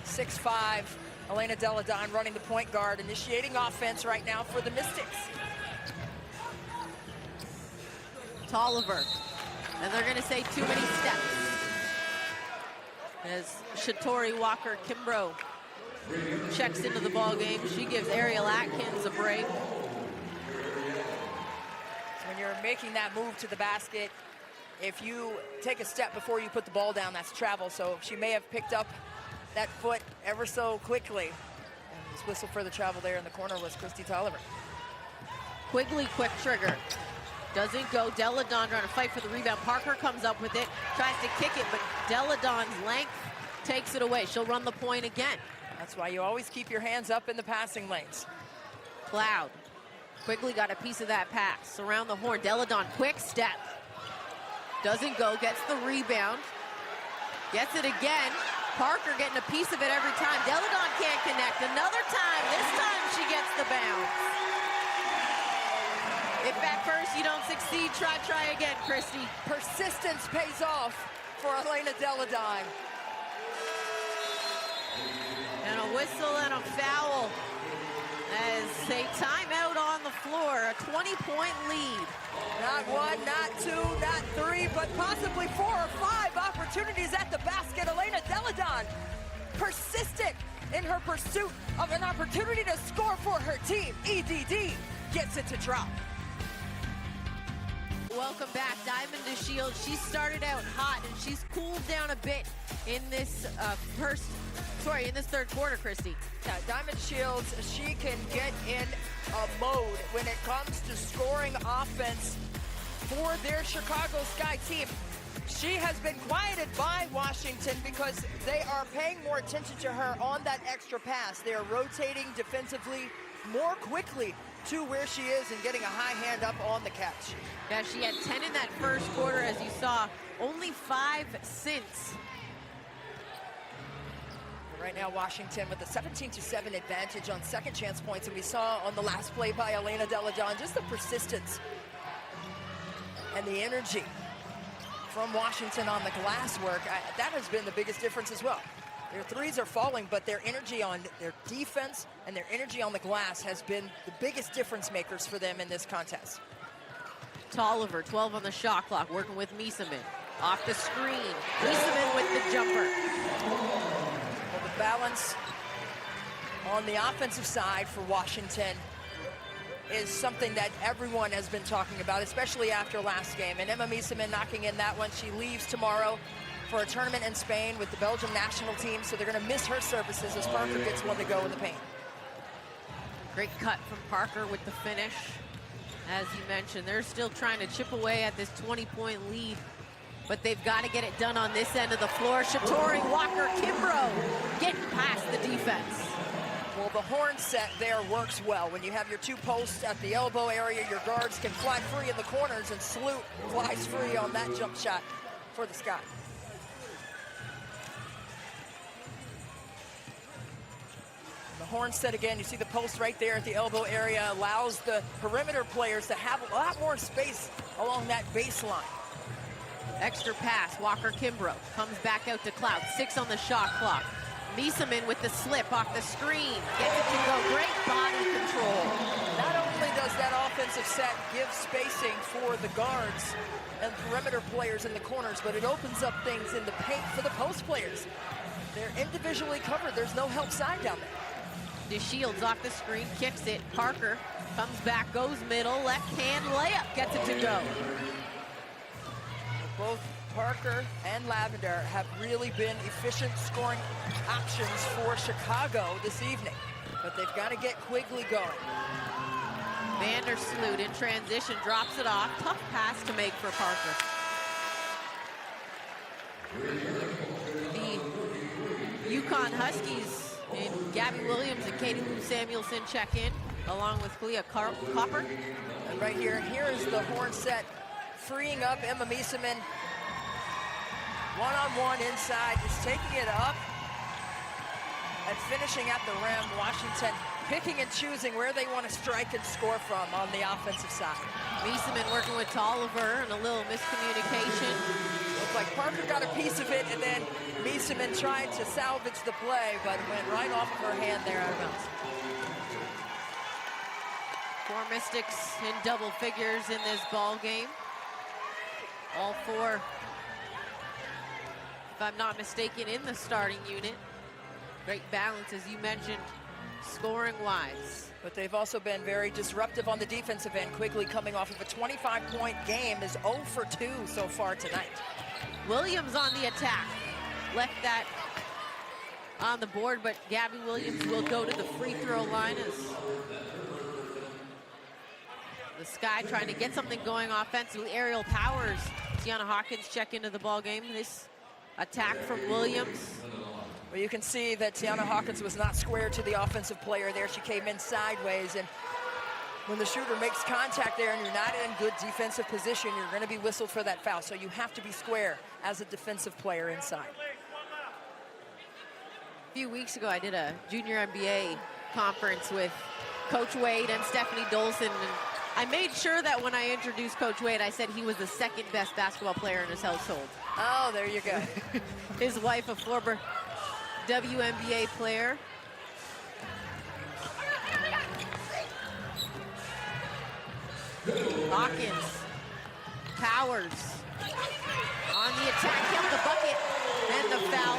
6'5", Elena Deladon running the point guard, initiating offense right now for the Mystics. Tolliver, and they're gonna say too many steps. As Shatori Walker-Kimbrough checks into the ball game, she gives Ariel Atkins a break. When you're making that move to the basket, if you take a step before you put the ball down, that's travel. So she may have picked up that foot ever so quickly. And this whistle for the travel there in the corner was Christy Tolliver. Quigley, quick trigger. Doesn't go. Deladon trying to fight for the rebound. Parker comes up with it, tries to kick it, but Deladon's length takes it away. She'll run the point again. That's why you always keep your hands up in the passing lanes. Cloud. Quigley got a piece of that pass. Around the horn. Deladon, quick step. Doesn't go, gets the rebound. Gets it again. Parker getting a piece of it every time. Deladon can't connect. Another time. This time she gets the bounce. If at first you don't succeed, try again, Christy. Persistence pays off for Elena Deladon. And a whistle and a foul As a timeout on the floor, a 20-point lead. Not one, not two, not three, but possibly 4 or 5 opportunities at the basket. Elena Deladon, persistent in her pursuit of an opportunity to score for her team. EDD gets it to drop. Welcome back, Diamond DeShields. She started out hot and she's cooled down a bit in this in this third quarter, Christy. Yeah, Diamond DeShields, she can get in a mode when it comes to scoring offense for their Chicago Sky team. She has been quieted by Washington because they are paying more attention to her on that extra pass. They are rotating defensively more quickly to where she is and getting a high hand up on the catch. Yeah, she had 10 in that first quarter, as you saw, only 5 since. Right now, Washington with a 17-7 advantage on second chance points, and we saw on the last play by Elena Deladon just the persistence and the energy from Washington on the glass work. That has been the biggest difference as well. Their threes are falling, but their energy on their defense and their energy on the glass has been the biggest difference makers for them in this contest. Tolliver, 12 on the shot clock, working with Miesemann. Off the screen, Miesemann with the jumper. Well, the balance on the offensive side for Washington is something that everyone has been talking about, especially after last game. And Emma Miesemann knocking in that one. She leaves tomorrow for a tournament in Spain with the Belgium national team, so they're going to miss her services as Parker gets one to go in the paint. Great cut from Parker with the finish. As you mentioned, they're still trying to chip away at this 20-point lead, but they've got to get it done on this end of the floor. Shatori, Walker, Kimbrough getting past the defense. Well, the horn set there works well. When you have your 2 posts at the elbow area, your guards can fly free in the corners, and Sloot flies free on that jump shot for the Sky. The horn set again, you see the post right there at the elbow area, allows the perimeter players to have a lot more space along that baseline. Extra pass, Walker Kimbrough comes back out to Cloud, 6 on the shot clock. Miesemann with the slip off the screen, gets it to go, great body control. Not only does that offensive set give spacing for the guards and perimeter players in the corners, but it opens up things in the paint for the post players. They're individually covered, there's no help side down there. DeShields off the screen, kicks it. Parker comes back, goes middle, left hand layup, gets it to go. Both Parker and Lavender have really been efficient scoring options for Chicago this evening, but they've got to get Quigley going. Vandersloot in transition, drops it off. Tough pass to make for Parker. The Yukon Huskies and Gabby Williams and Katie Lou Samuelson check in, along with Clea Copper. And right here is the horn set, freeing up Emma Miesemann. One-on-one inside, just taking it up and finishing at the rim. Washington picking and choosing where they want to strike and score from on the offensive side. Miesemann working with Tolliver and a little miscommunication. Looked like Parker got a piece of it, and then Miesemann tried to salvage the play, but it went right off of her hand there out of bounds. 4 Mystics in double figures in this ball game. All 4, if I'm not mistaken, in the starting unit. Great balance, as you mentioned, scoring-wise. But they've also been very disruptive on the defensive end. Quigley, coming off of a 25-point game, is 0 for 2 so far tonight. Williams on the attack. Left that on the board, but Gabby Williams will go to the free throw line as the Sky trying to get something going offensively. Aerial Powers, Tiana Hawkins check into the ball game. This attack from Williams. Well, you can see that Tiana Hawkins was not square to the offensive player there. She came in sideways, and when the shooter makes contact there and you're not in good defensive position, you're going to be whistled for that foul. So you have to be square as a defensive player inside. A few weeks ago, I did a junior NBA conference with Coach Wade and Stephanie Dolson, and I made sure that when I introduced Coach Wade, I said he was the second best basketball player in his household. Oh, there you go. His wife, a former WNBA player. Hawkins, Powers on the attack, kept the bucket and the foul.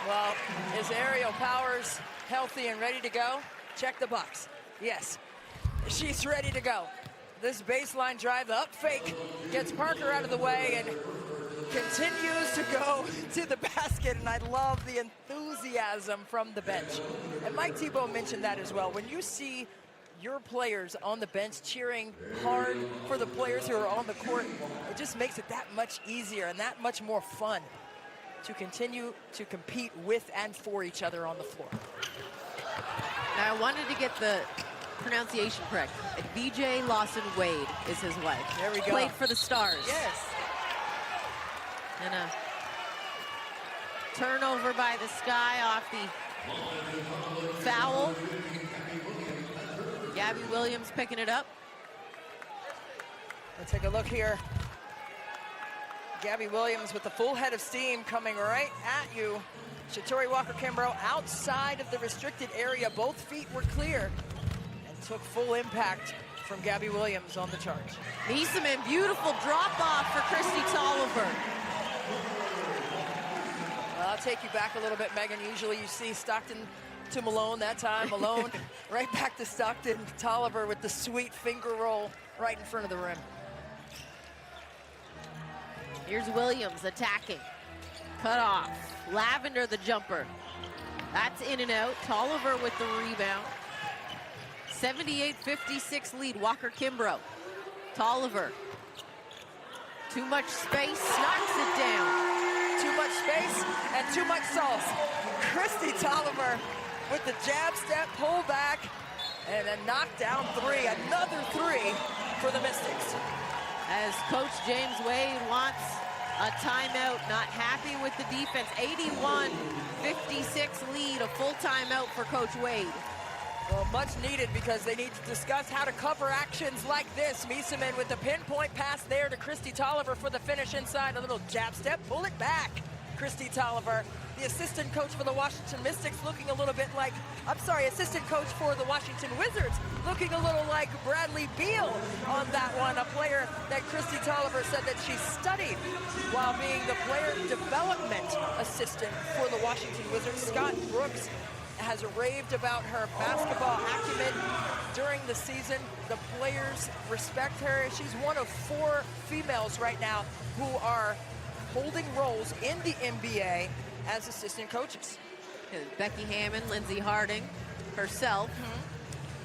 Well, is Aerial Powers healthy and ready to go? Check the box. Yes, she's ready to go. This baseline drive, the up fake, gets Parker out of the way and continues to go to the basket, and I love the enthusiasm from the bench. And Mike Thibault mentioned that as well. When you see your players on the bench cheering hard for the players who are on the court, it just makes it that much easier and that much more fun to continue to compete with and for each other on the floor. Now, I wanted to get the pronunciation correct. VJ Lawson Wade is his wife. There we go. Played for the Stars. Yes. And a turnover by the Sky off the foul. Gabby Williams picking it up. Let's take a look here. Gabby Williams with the full head of steam coming right at you. Shatori Walker-Kimbrough outside of the restricted area. Both feet were clear and took full impact from Gabby Williams on the charge. Meeseman, beautiful drop off for Christy Tolliver. Well, I'll take you back a little bit, Megan. Usually you see Stockton to Malone. That time Malone right back to Stockton. Tolliver with the sweet finger roll right in front of the rim. Here's Williams attacking. Cut off. Lavender the jumper. That's in and out. Tolliver with the rebound. 78-56 lead. Walker-Kimbrough. Tolliver. Too much space. Knocks it down. Too much space and too much sauce. Christy Tolliver with the jab step, pull back, and a knockdown three. Another three for the Mystics. As Coach James Wade wants a timeout, not happy with the defense. 81-56 lead, a full timeout for Coach Wade. Well, much needed because they need to discuss how to cover actions like this. Meeseman with the pinpoint pass there to Christy Tolliver for the finish inside. A little jab step, pull it back. Christy Tolliver, the assistant coach for the Washington Mystics, looking a little bit like, assistant coach for the Washington Wizards, looking a little like Bradley Beal on that one, a player that Christy Tolliver said that she studied while being the player development assistant for the Washington Wizards. Scott Brooks has raved about her basketball acumen during the season. The players respect her. She's one of 4 females right now who are holding roles in the NBA as assistant coaches. Becky Hammond, Lindsey Harding, herself,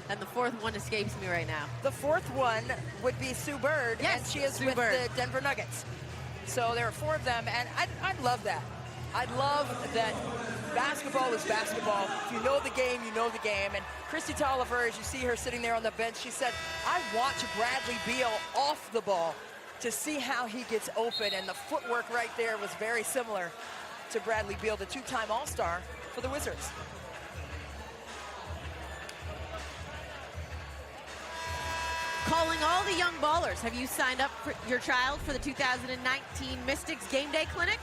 and the fourth one escapes me right now. The fourth one would be Sue Bird, yes, and she is Sue with Bird. the Denver Nuggets. So there are 4 of them, and I love that. I love that basketball is basketball. If you know the game, you know the game. And Christy Tolliver, as you see her sitting there on the bench, she said, I watch Bradley Beal off the ball to see how he gets open, and the footwork right there was very similar to Bradley Beal, the 2-time All-Star for the Wizards. Calling all the young ballers. Have you signed up for your child for the 2019 Mystics Game Day Clinic?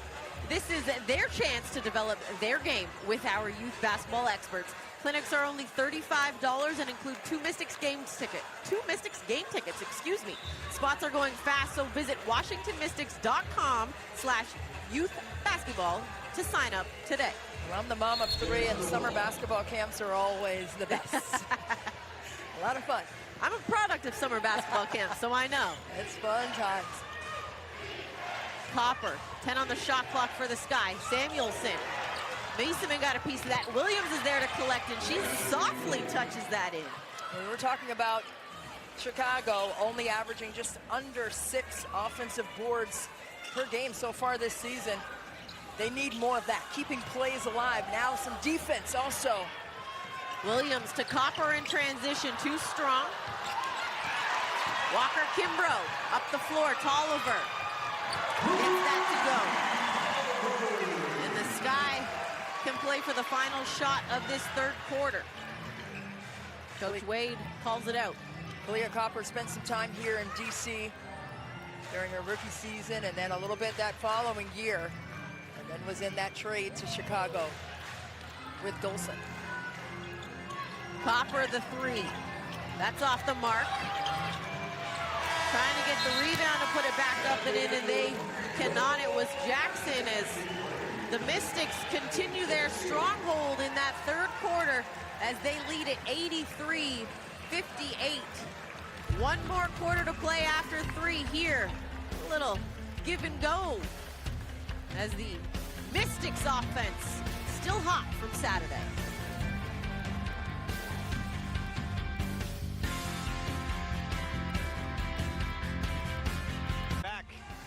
This is their chance to develop their game with our youth basketball experts. Clinics are only $35 and include 2 Mystics game tickets, excuse me. Spots are going fast, so visit WashingtonMystics.com/youthbasketball to sign up today. Well, I'm the mom of 3, and summer basketball camps are always the best. A lot of fun. I'm a product of summer basketball camp, so I know. It's fun times. Copper, 10 on the shot clock for the Sky. Samuelson. Meeseman got a piece of that. Williams is there to collect, and she softly touches that in. We were talking about Chicago only averaging just under 6 offensive boards per game so far this season. They need more of that, keeping plays alive. Now some defense also. Williams to Copper in transition, too strong. Walker-Kimbrough up the floor, Tolliver gets that to go. And the Sky can play for the final shot of this third quarter. Coach Wade calls it out. Kalia Copper spent some time here in DC during her rookie season, and then a little bit that following year, and then was in that trade to Chicago with Dolson. Copper the 3. That's off the mark. Trying to get the rebound to put it back up and in, and they cannot. It was Jackson as the Mystics continue their stronghold in that third quarter as they lead at 83-58. One more quarter to play after 3 here. A little give and go as the Mystics offense still hot from Saturday.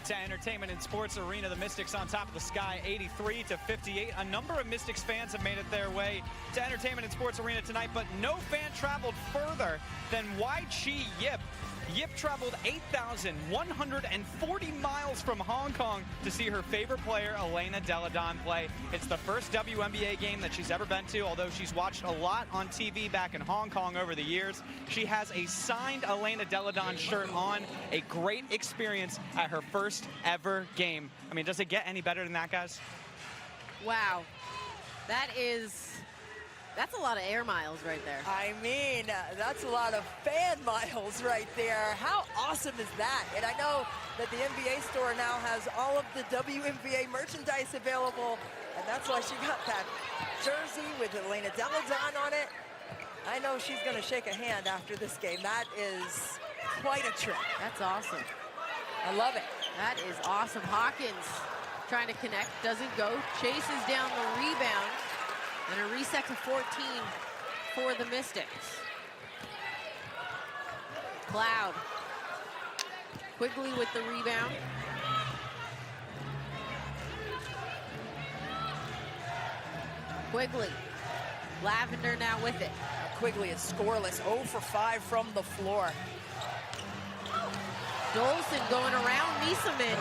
To Entertainment and Sports Arena, the Mystics on top of the sky, 83-58. A number of Mystics fans have made it their way to Entertainment and Sports Arena tonight, but no fan traveled further than Wai-Chi Yip. Yip traveled 8,140 miles from Hong Kong to see her favorite player, Elena Delle Donne, play. It's the first WNBA game that she's ever been to, although she's watched a lot on TV back in Hong Kong over the years. She has a signed Elena Delle Donne shirt on. A great experience at her first ever game. I mean, does it get any better than that, guys? Wow. That's a lot of air miles right there. I mean, that's a lot of fan miles right there. How awesome is that? And I know that the NBA store now has all of the WNBA merchandise available, and that's why she got that jersey with Elena Delle Donne on it. I know she's going to shake a hand after this game. That is quite a trip. That's awesome. I love it. That is awesome. Hawkins trying to connect, doesn't go, chases down the rebound. And a reset to 14 for the Mystics. Cloud. Quigley with the rebound. Quigley. Lavender now with it. Quigley is scoreless, 0 for 5 from the floor. Dolson going around Miesemann.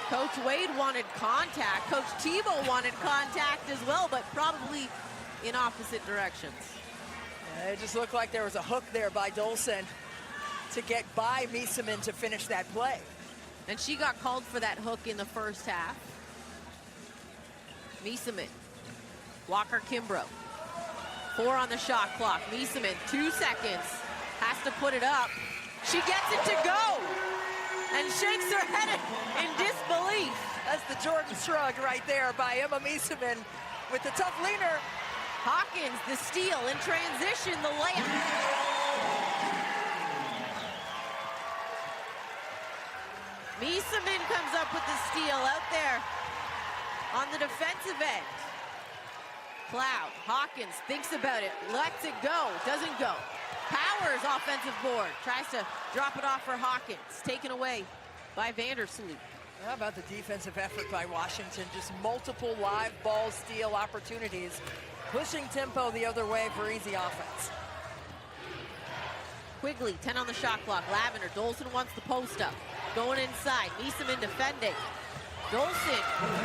Coach Wade wanted contact. Coach Tebow wanted contact as well, but probably in opposite directions. It just looked like there was a hook there by Dolson to get by Miesemann to finish that play. And she got called for that hook in the first half. Miesemann. Walker Kimbrough. 4 on the shot clock. Miesemann, 2 seconds. Has to put it up. She gets it to go. And shakes her head in disbelief. That's the Jordan shrug right there by Emma Miesemann with the tough leaner. Hawkins, the steal in transition, the layup. Miesemann comes up with the steal out there on the defensive end. Cloud, Hawkins thinks about it, lets it go, doesn't go. Powers offensive board, tries to drop it off for Hawkins, taken away by Vandersloot. How about the defensive effort by Washington? Just multiple live ball steal opportunities, pushing tempo the other way for easy offense. Quigley, 10 on the shot clock. Lavender, Dolson wants the post up. Going inside, Miesemann defending. Dolson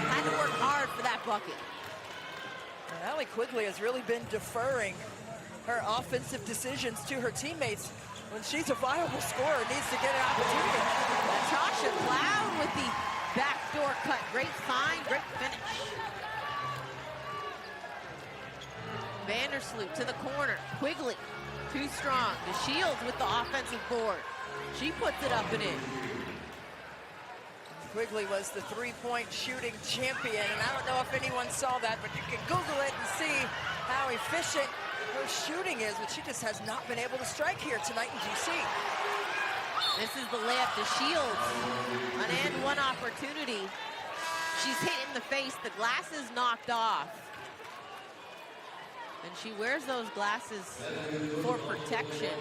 had to work hard for that bucket. Allie Quigley has really been deferring her offensive decisions to her teammates. When she's a viable scorer, needs to get an opportunity. Natasha Cloud with the backdoor cut. Great find, great finish. Vandersloot to the corner. Quigley, too strong. DeShields with the offensive board. She puts it up and in. Quigley was the three-point shooting champion, and I don't know if anyone saw that, but you can Google it and see how efficient her shooting is, but she just has not been able to strike here tonight in GC. This is the layup to Shields. An and one opportunity. She's hit in the face. The glasses knocked off. And she wears those glasses for protection.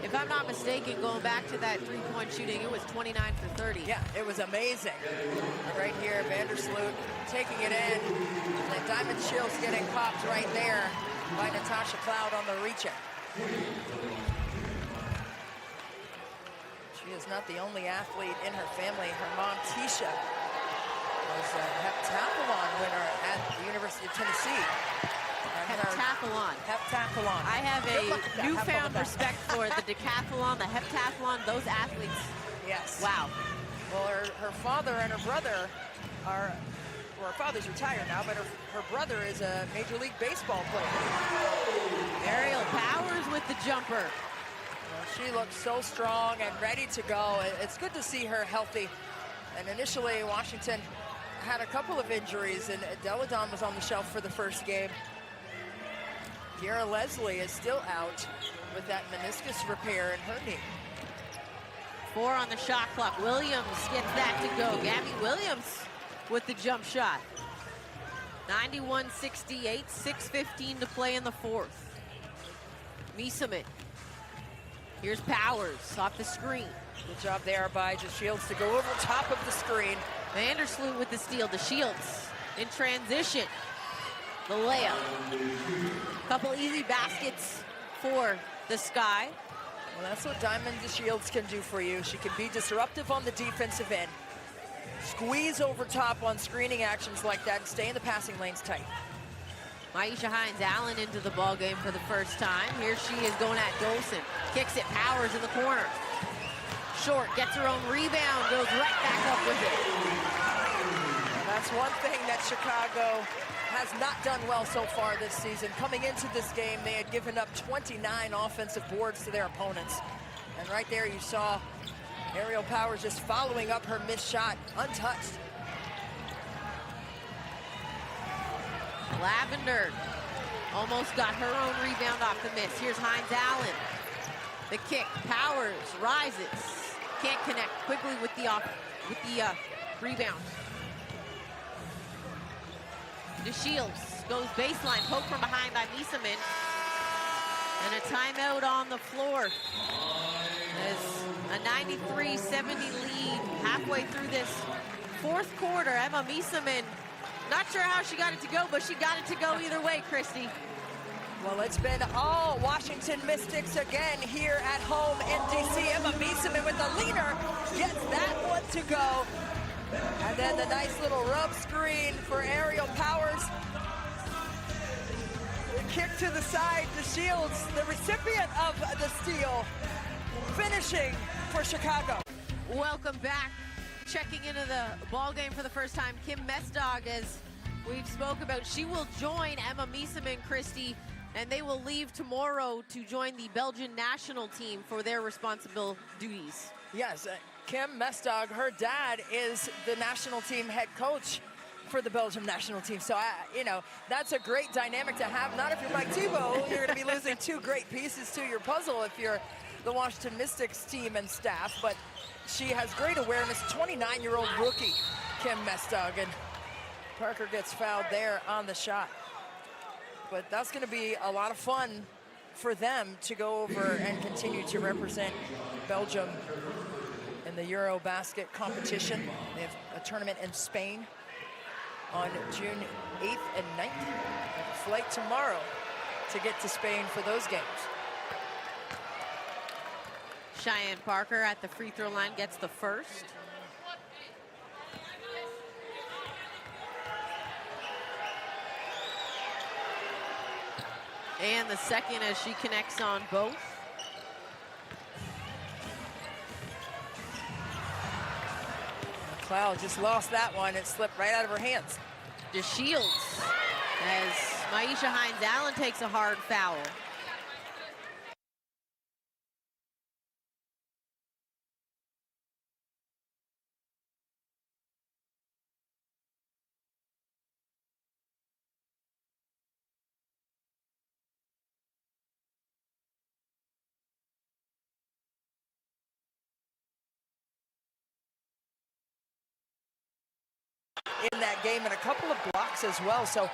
If I'm not mistaken, going back to that three-point shooting, it was 29 for 30. Yeah, it was amazing. Right here, Vandersloot taking it in. And Diamond Shields getting popped right there by Natasha Cloud on the reach-in. She is not the only athlete in her family. Her mom, Tisha, was a heptathlon winner at the University of Tennessee. Heptathlon. Heptathlon. I have a newfound respect for the decathlon, the heptathlon, those athletes. Yes. Wow. Well, her father and her brother are her father's retired now, but her brother is a Major League Baseball player. Aerial Powers with the jumper. She looks so strong and ready to go. It's good to see her healthy. And initially, Washington had a couple of injuries, and Deladon was on the shelf for the first game. Kiera Leslie is still out with that meniscus repair in her knee. 4 on the shot clock. Williams gets that to go. Gabby Williams with the jump shot. 91-68, 6:15 to play in the fourth. Miesemann. Here's Powers off the screen. Good job there by DeShields to go over top of the screen. Vandersloot with the steal. DeShields in transition. The layup. Couple easy baskets for the Sky. Well, that's what Diamond DeShields can do for you. She can be disruptive on the defensive end, squeeze over top on screening actions like that, and stay in the passing lanes tight. Maisha Hines-Allen into the ball game for the first time. Here she is going at Dolson. Kicks it, Powers in the corner. Short, gets her own rebound, goes right back up with it. That's one thing that Chicago has not done well so far this season. Coming into this game, they had given up 29 offensive boards to their opponents. And right there you saw Aerial Powers just following up her missed shot, untouched. Lavender almost got her own rebound off the miss. Here's Hines-Allen. The kick, Powers rises. Can't connect quickly with the rebound. DeShields goes baseline, poke from behind by Miesemann. And a timeout on the floor. As a 93-70 lead halfway through this fourth quarter. Emma Miesemann, not sure how she got it to go, but she got it to go either way, Christy. Well, it's been all Washington Mystics again here at home in DC. Emma Miesemann with the leader gets that one to go. And then the nice little rub screen for Aerial Powers. The kick to the side, DeShields, the recipient of the steal, finishing for Chicago. Welcome back. Checking into the ball game for the first time, Kim Mestdagh, as we've spoke about. She will join Emma Miesemann, Christy, and they will leave tomorrow to join the Belgian national team for their responsible duties. Yes, Kim Mestdagh, her dad is the national team head coach for the Belgium national team. So, you know, that's a great dynamic to have. Not if you're Mike Thibault, you're going to be losing two great pieces to your puzzle if you're the Washington Mystics team and staff. But she has great awareness, 29-year-old rookie, Kim Mestdagh, and Parker gets fouled there on the shot. But that's going to be a lot of fun for them to go over and continue to represent Belgium in the Eurobasket competition. They have a tournament in Spain on June 8th and 9th. They have a flight tomorrow to get to Spain for those games. Cheyenne Parker at the free throw line gets the first. And the second as she connects on both. McLeod just lost that one. It slipped right out of her hands. DeShields as Maisha Hines-Allen takes a hard foul. In that game, and a couple of blocks as well. So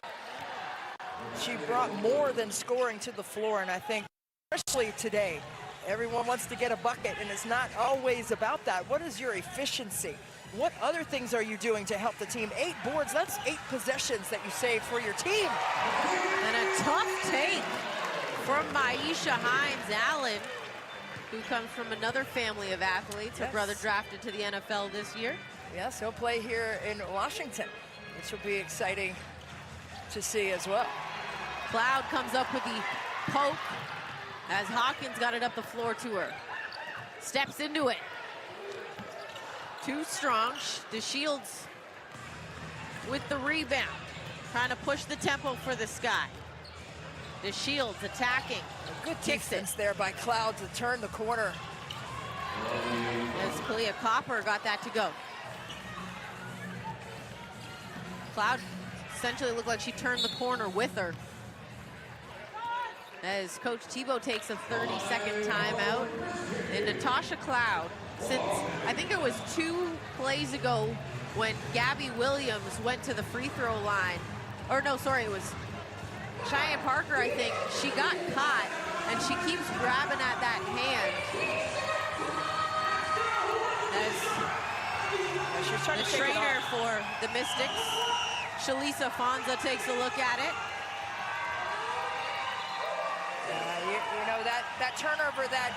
she brought more than scoring to the floor, and I think especially today everyone wants to get a bucket, and it's not always about that. What is your efficiency? What other things are you doing to help the team? 8 boards, that's 8 possessions that you save for your team. And a tough take from Maisha Hines-Allen, who comes from another family of athletes. Her brother drafted to the NFL this year. Yes, he'll play here in Washington, which will be exciting to see as well. Cloud comes up with the poke as Hawkins got it up the floor to her. Steps into it. Too strong. DeShields with the rebound, trying to push the tempo for the Sky. The Shields attacking. A good defense there by Cloud to turn the corner. As Kalia Copper got that to go. Cloud essentially looked like she turned the corner with her. As Coach Tebow takes a 30-second timeout. And Natasha Cloud, since I think it was 2 plays ago when Gabby Williams went to the free throw line, or no, sorry, it was Cheyenne Parker, I think. She got caught, and she keeps grabbing at that hand. As she's trying the to take it trainer off. for the Mystics, Shalisa Fonza, takes a look at it. You know, that turnover that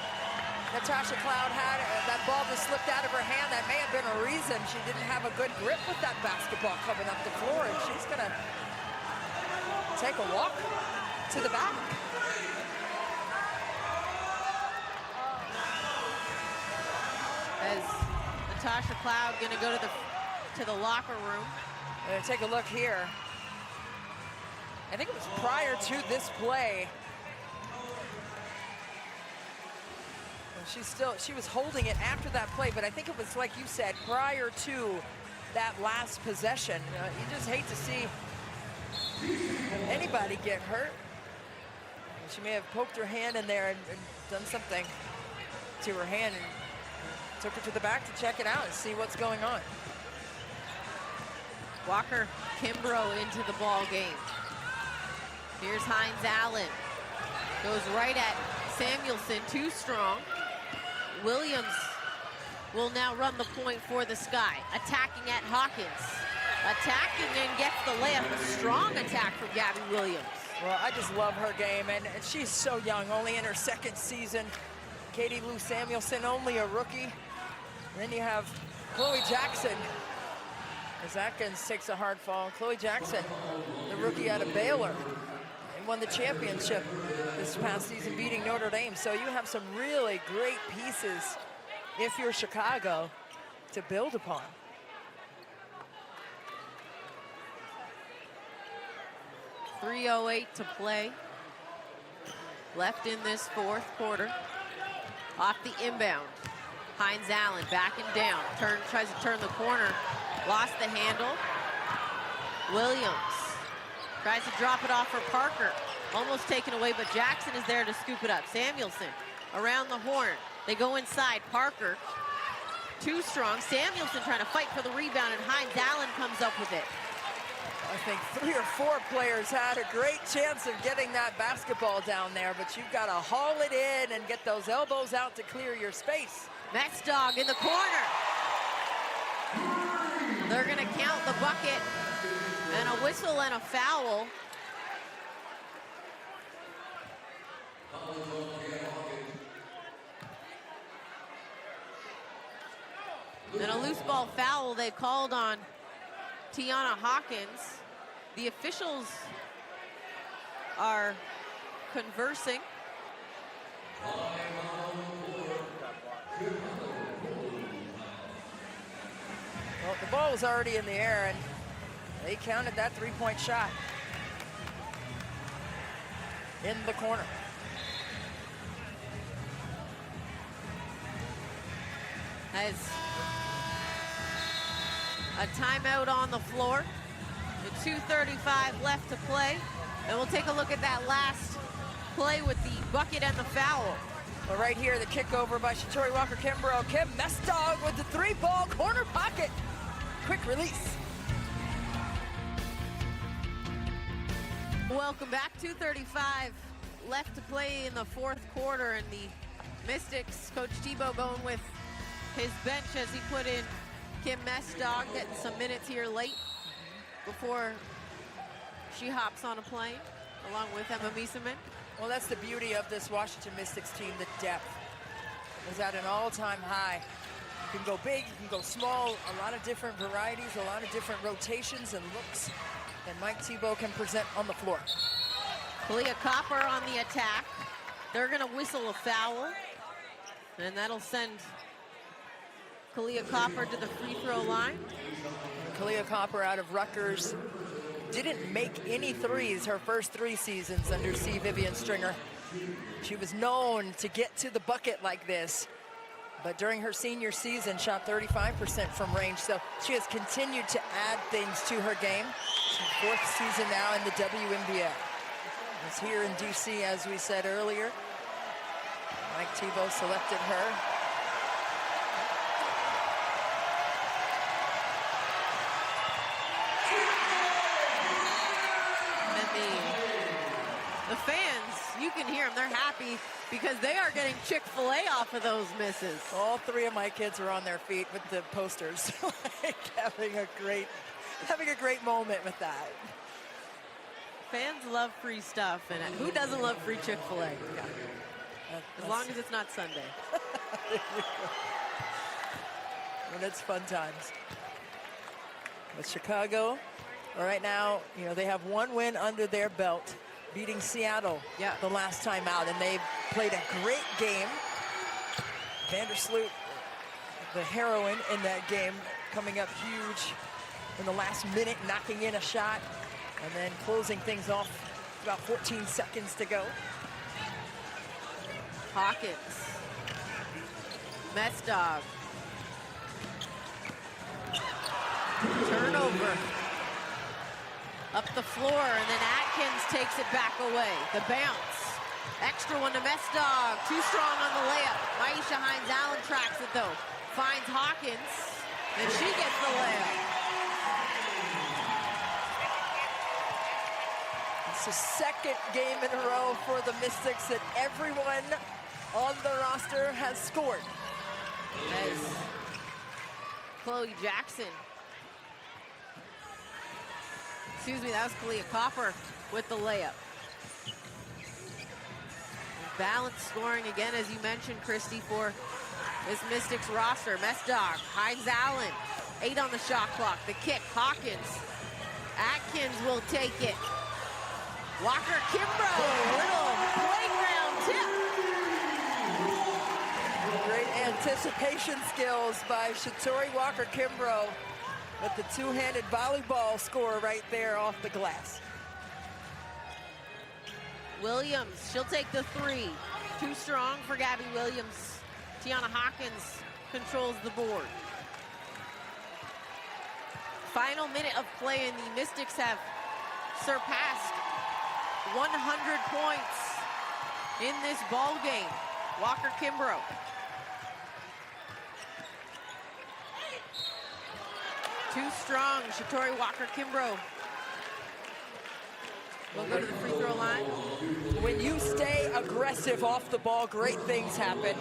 Natasha Cloud had, that ball just slipped out of her hand, that may have been a reason she didn't have a good grip with that basketball coming up the floor, and she's gonna take a walk to the back. As Natasha Cloud gonna go to the locker room. And take a look here. I think it was prior to this play. She was holding it after that play, but I think it was, like you said, prior to that last possession. You just hate to see anybody get hurt. She may have poked her hand in there and done something to her hand and took her to the back to check it out and see what's going on. Walker Kimbrough into the ball game. Here's Hines Allen. Goes right at Samuelson, too strong. Williams will now run the point for the Sky. Attacking at Hawkins. Attacking and gets the layup. A strong attack from Gabby Williams. Well, I just love her game, and she's so young, only in her 2nd season. Katie Lou Samuelson, only a rookie. And then you have Chloe Jackson, as Atkins takes a hard fall. Chloe Jackson, the rookie out of Baylor, and won the championship this past season, beating Notre Dame. So you have some really great pieces, if you're Chicago, to build upon. .308 to play. Left in this 4th quarter. Off the inbound. Hines Allen backing down. Tries to turn the corner. Lost the handle. Williams tries to drop it off for Parker. Almost taken away, but Jackson is there to scoop it up. Samuelson around the horn. They go inside. Parker, too strong. Samuelson trying to fight for the rebound, and Hines Allen comes up with it. I think 3 or 4 players had a great chance of getting that basketball down there, but you've got to haul it in and get those elbows out to clear your space. Mestdog in the corner. They're going to count the bucket, and a whistle and a foul. And a loose ball foul they called on Tiana Hawkins. The officials are conversing. Well, the ball was already in the air, and they counted that 3-point shot in the corner. As a timeout on the floor. With 2:35 left to play. And we'll take a look at that last play with the bucket and the foul. Well, right here, the kick over by Shatori Walker-Kimbrough. Kim Mestdog with the 3-ball corner pocket. Quick release. Welcome back. 2:35 left to play in the 4th quarter, and the Mystics, Coach Tebow going with his bench as he put in Kim Mestdog, getting some minutes here late before she hops on a plane along with Emma Miesemann. Well, that's the beauty of this Washington Mystics team. The depth is at an all-time high. You can go big, you can go small, a lot of different varieties, a lot of different rotations and looks that Mike Tebow can present on the floor. Kalia Copper on the attack. They're going to whistle a foul, and that'll send Kalia Copper to the free throw line. Kalia Copper out of Rutgers didn't make any threes her first 3 seasons under C. Vivian Stringer. She was known to get to the bucket like this, but during her senior season shot 35% from range, so she has continued to add things to her game. She's 4th season now in the WNBA. It's here in DC, as we said earlier. Mike Tebow selected her. The fans, you can hear them, they're happy because they are getting Chick-fil-A off of those misses. All 3 of my kids are on their feet with the posters, like having a great moment with that. Fans love free stuff, and who doesn't love free Chick-fil-A? Yeah. As long as it's not Sunday. And it's fun times. With Chicago, right now, you know, they have 1 win under their belt, beating Seattle the last time out, and they played a great game. Vandersloot, the heroine in that game, coming up huge in the last minute, knocking in a shot, and then closing things off, about 14 seconds to go. Hawkins, Mestdog, turnover. Up the floor, and then Atkins takes it back away. The bounce. Extra one to Mestdog. Too strong on the layup. Maisha Hines-Allen tracks it, though. Finds Hawkins, and she gets the layup. It's the 2nd game in a row for the Mystics that everyone on the roster has scored. As Chloe Jackson. Excuse me, that was Kalia Copper with the layup. Balanced scoring again, as you mentioned, Christy, for this Mystics roster. Mestdog, Hines-Allen, 8 on the shot clock. The kick, Hawkins. Atkins will take it. Walker Kimbrough, little playground tip. Great anticipation skills by Shatori Walker Kimbrough. With the 2-handed volleyball score right there off the glass. Williams, she'll take the 3. Too strong for Gabby Williams. Tiana Hawkins controls the board. Final minute of play, and the Mystics have surpassed 100 points in this ball game. Walker Kimbrough. Too strong, Shatori Walker Kimbrough. We'll go to the free throw line. When you stay aggressive off the ball, great things happen.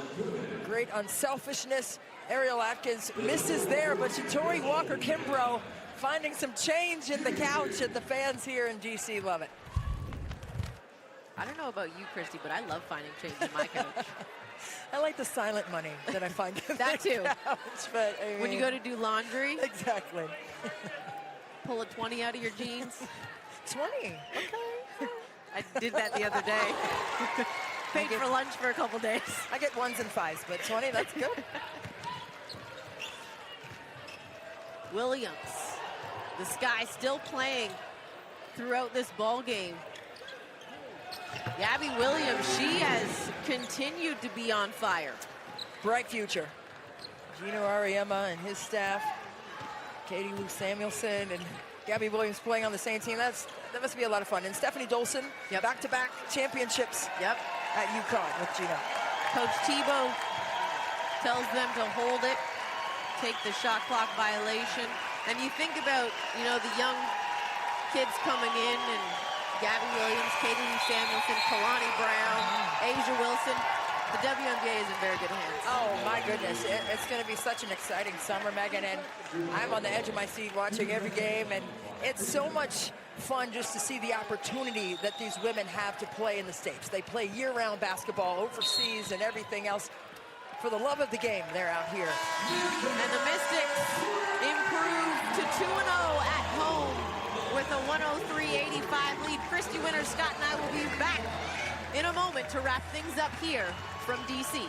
Great unselfishness. Ariel Atkins misses there, but Shatori Walker Kimbrough finding some change in the couch, and the fans here in DC love it. I don't know about you, Christy, but I love finding change in my couch. I like the silent money that I find in that the too. couch, but I mean, when you go to do laundry, exactly. Pull a 20 out of your jeans. 20, okay. I did that the other day. Paid for lunch for a couple days. I get 1s and 5s, but 20, that's good. Williams, the Sky still playing throughout this ball game. Gabby Williams, she has continued to be on fire. Bright future. Gino Ariema and his staff, Katie Lou Samuelson and Gabby Williams playing on the same team. That must be a lot of fun. And Stephanie Dolson, back-to-back championships at UConn with Gino. Coach Tebow tells them to hold it, take the shot clock violation. And you think about, you know, the young kids coming in, and Gabby Williams, Katie Lou Samuelson, Kalani Brown, Asia Wilson. The WNBA is in very good hands. Oh, my goodness. It's going to be such an exciting summer, Megan, and I'm on the edge of my seat watching every game, and it's so much fun just to see the opportunity that these women have to play in the States. They play year-round basketball overseas and everything else. For the love of the game, they're out here. And the Mystics improve to 2-0 at home with a 103-85 lead. Christy Winter, Scott, and I will be back in a moment to wrap things up here from DC.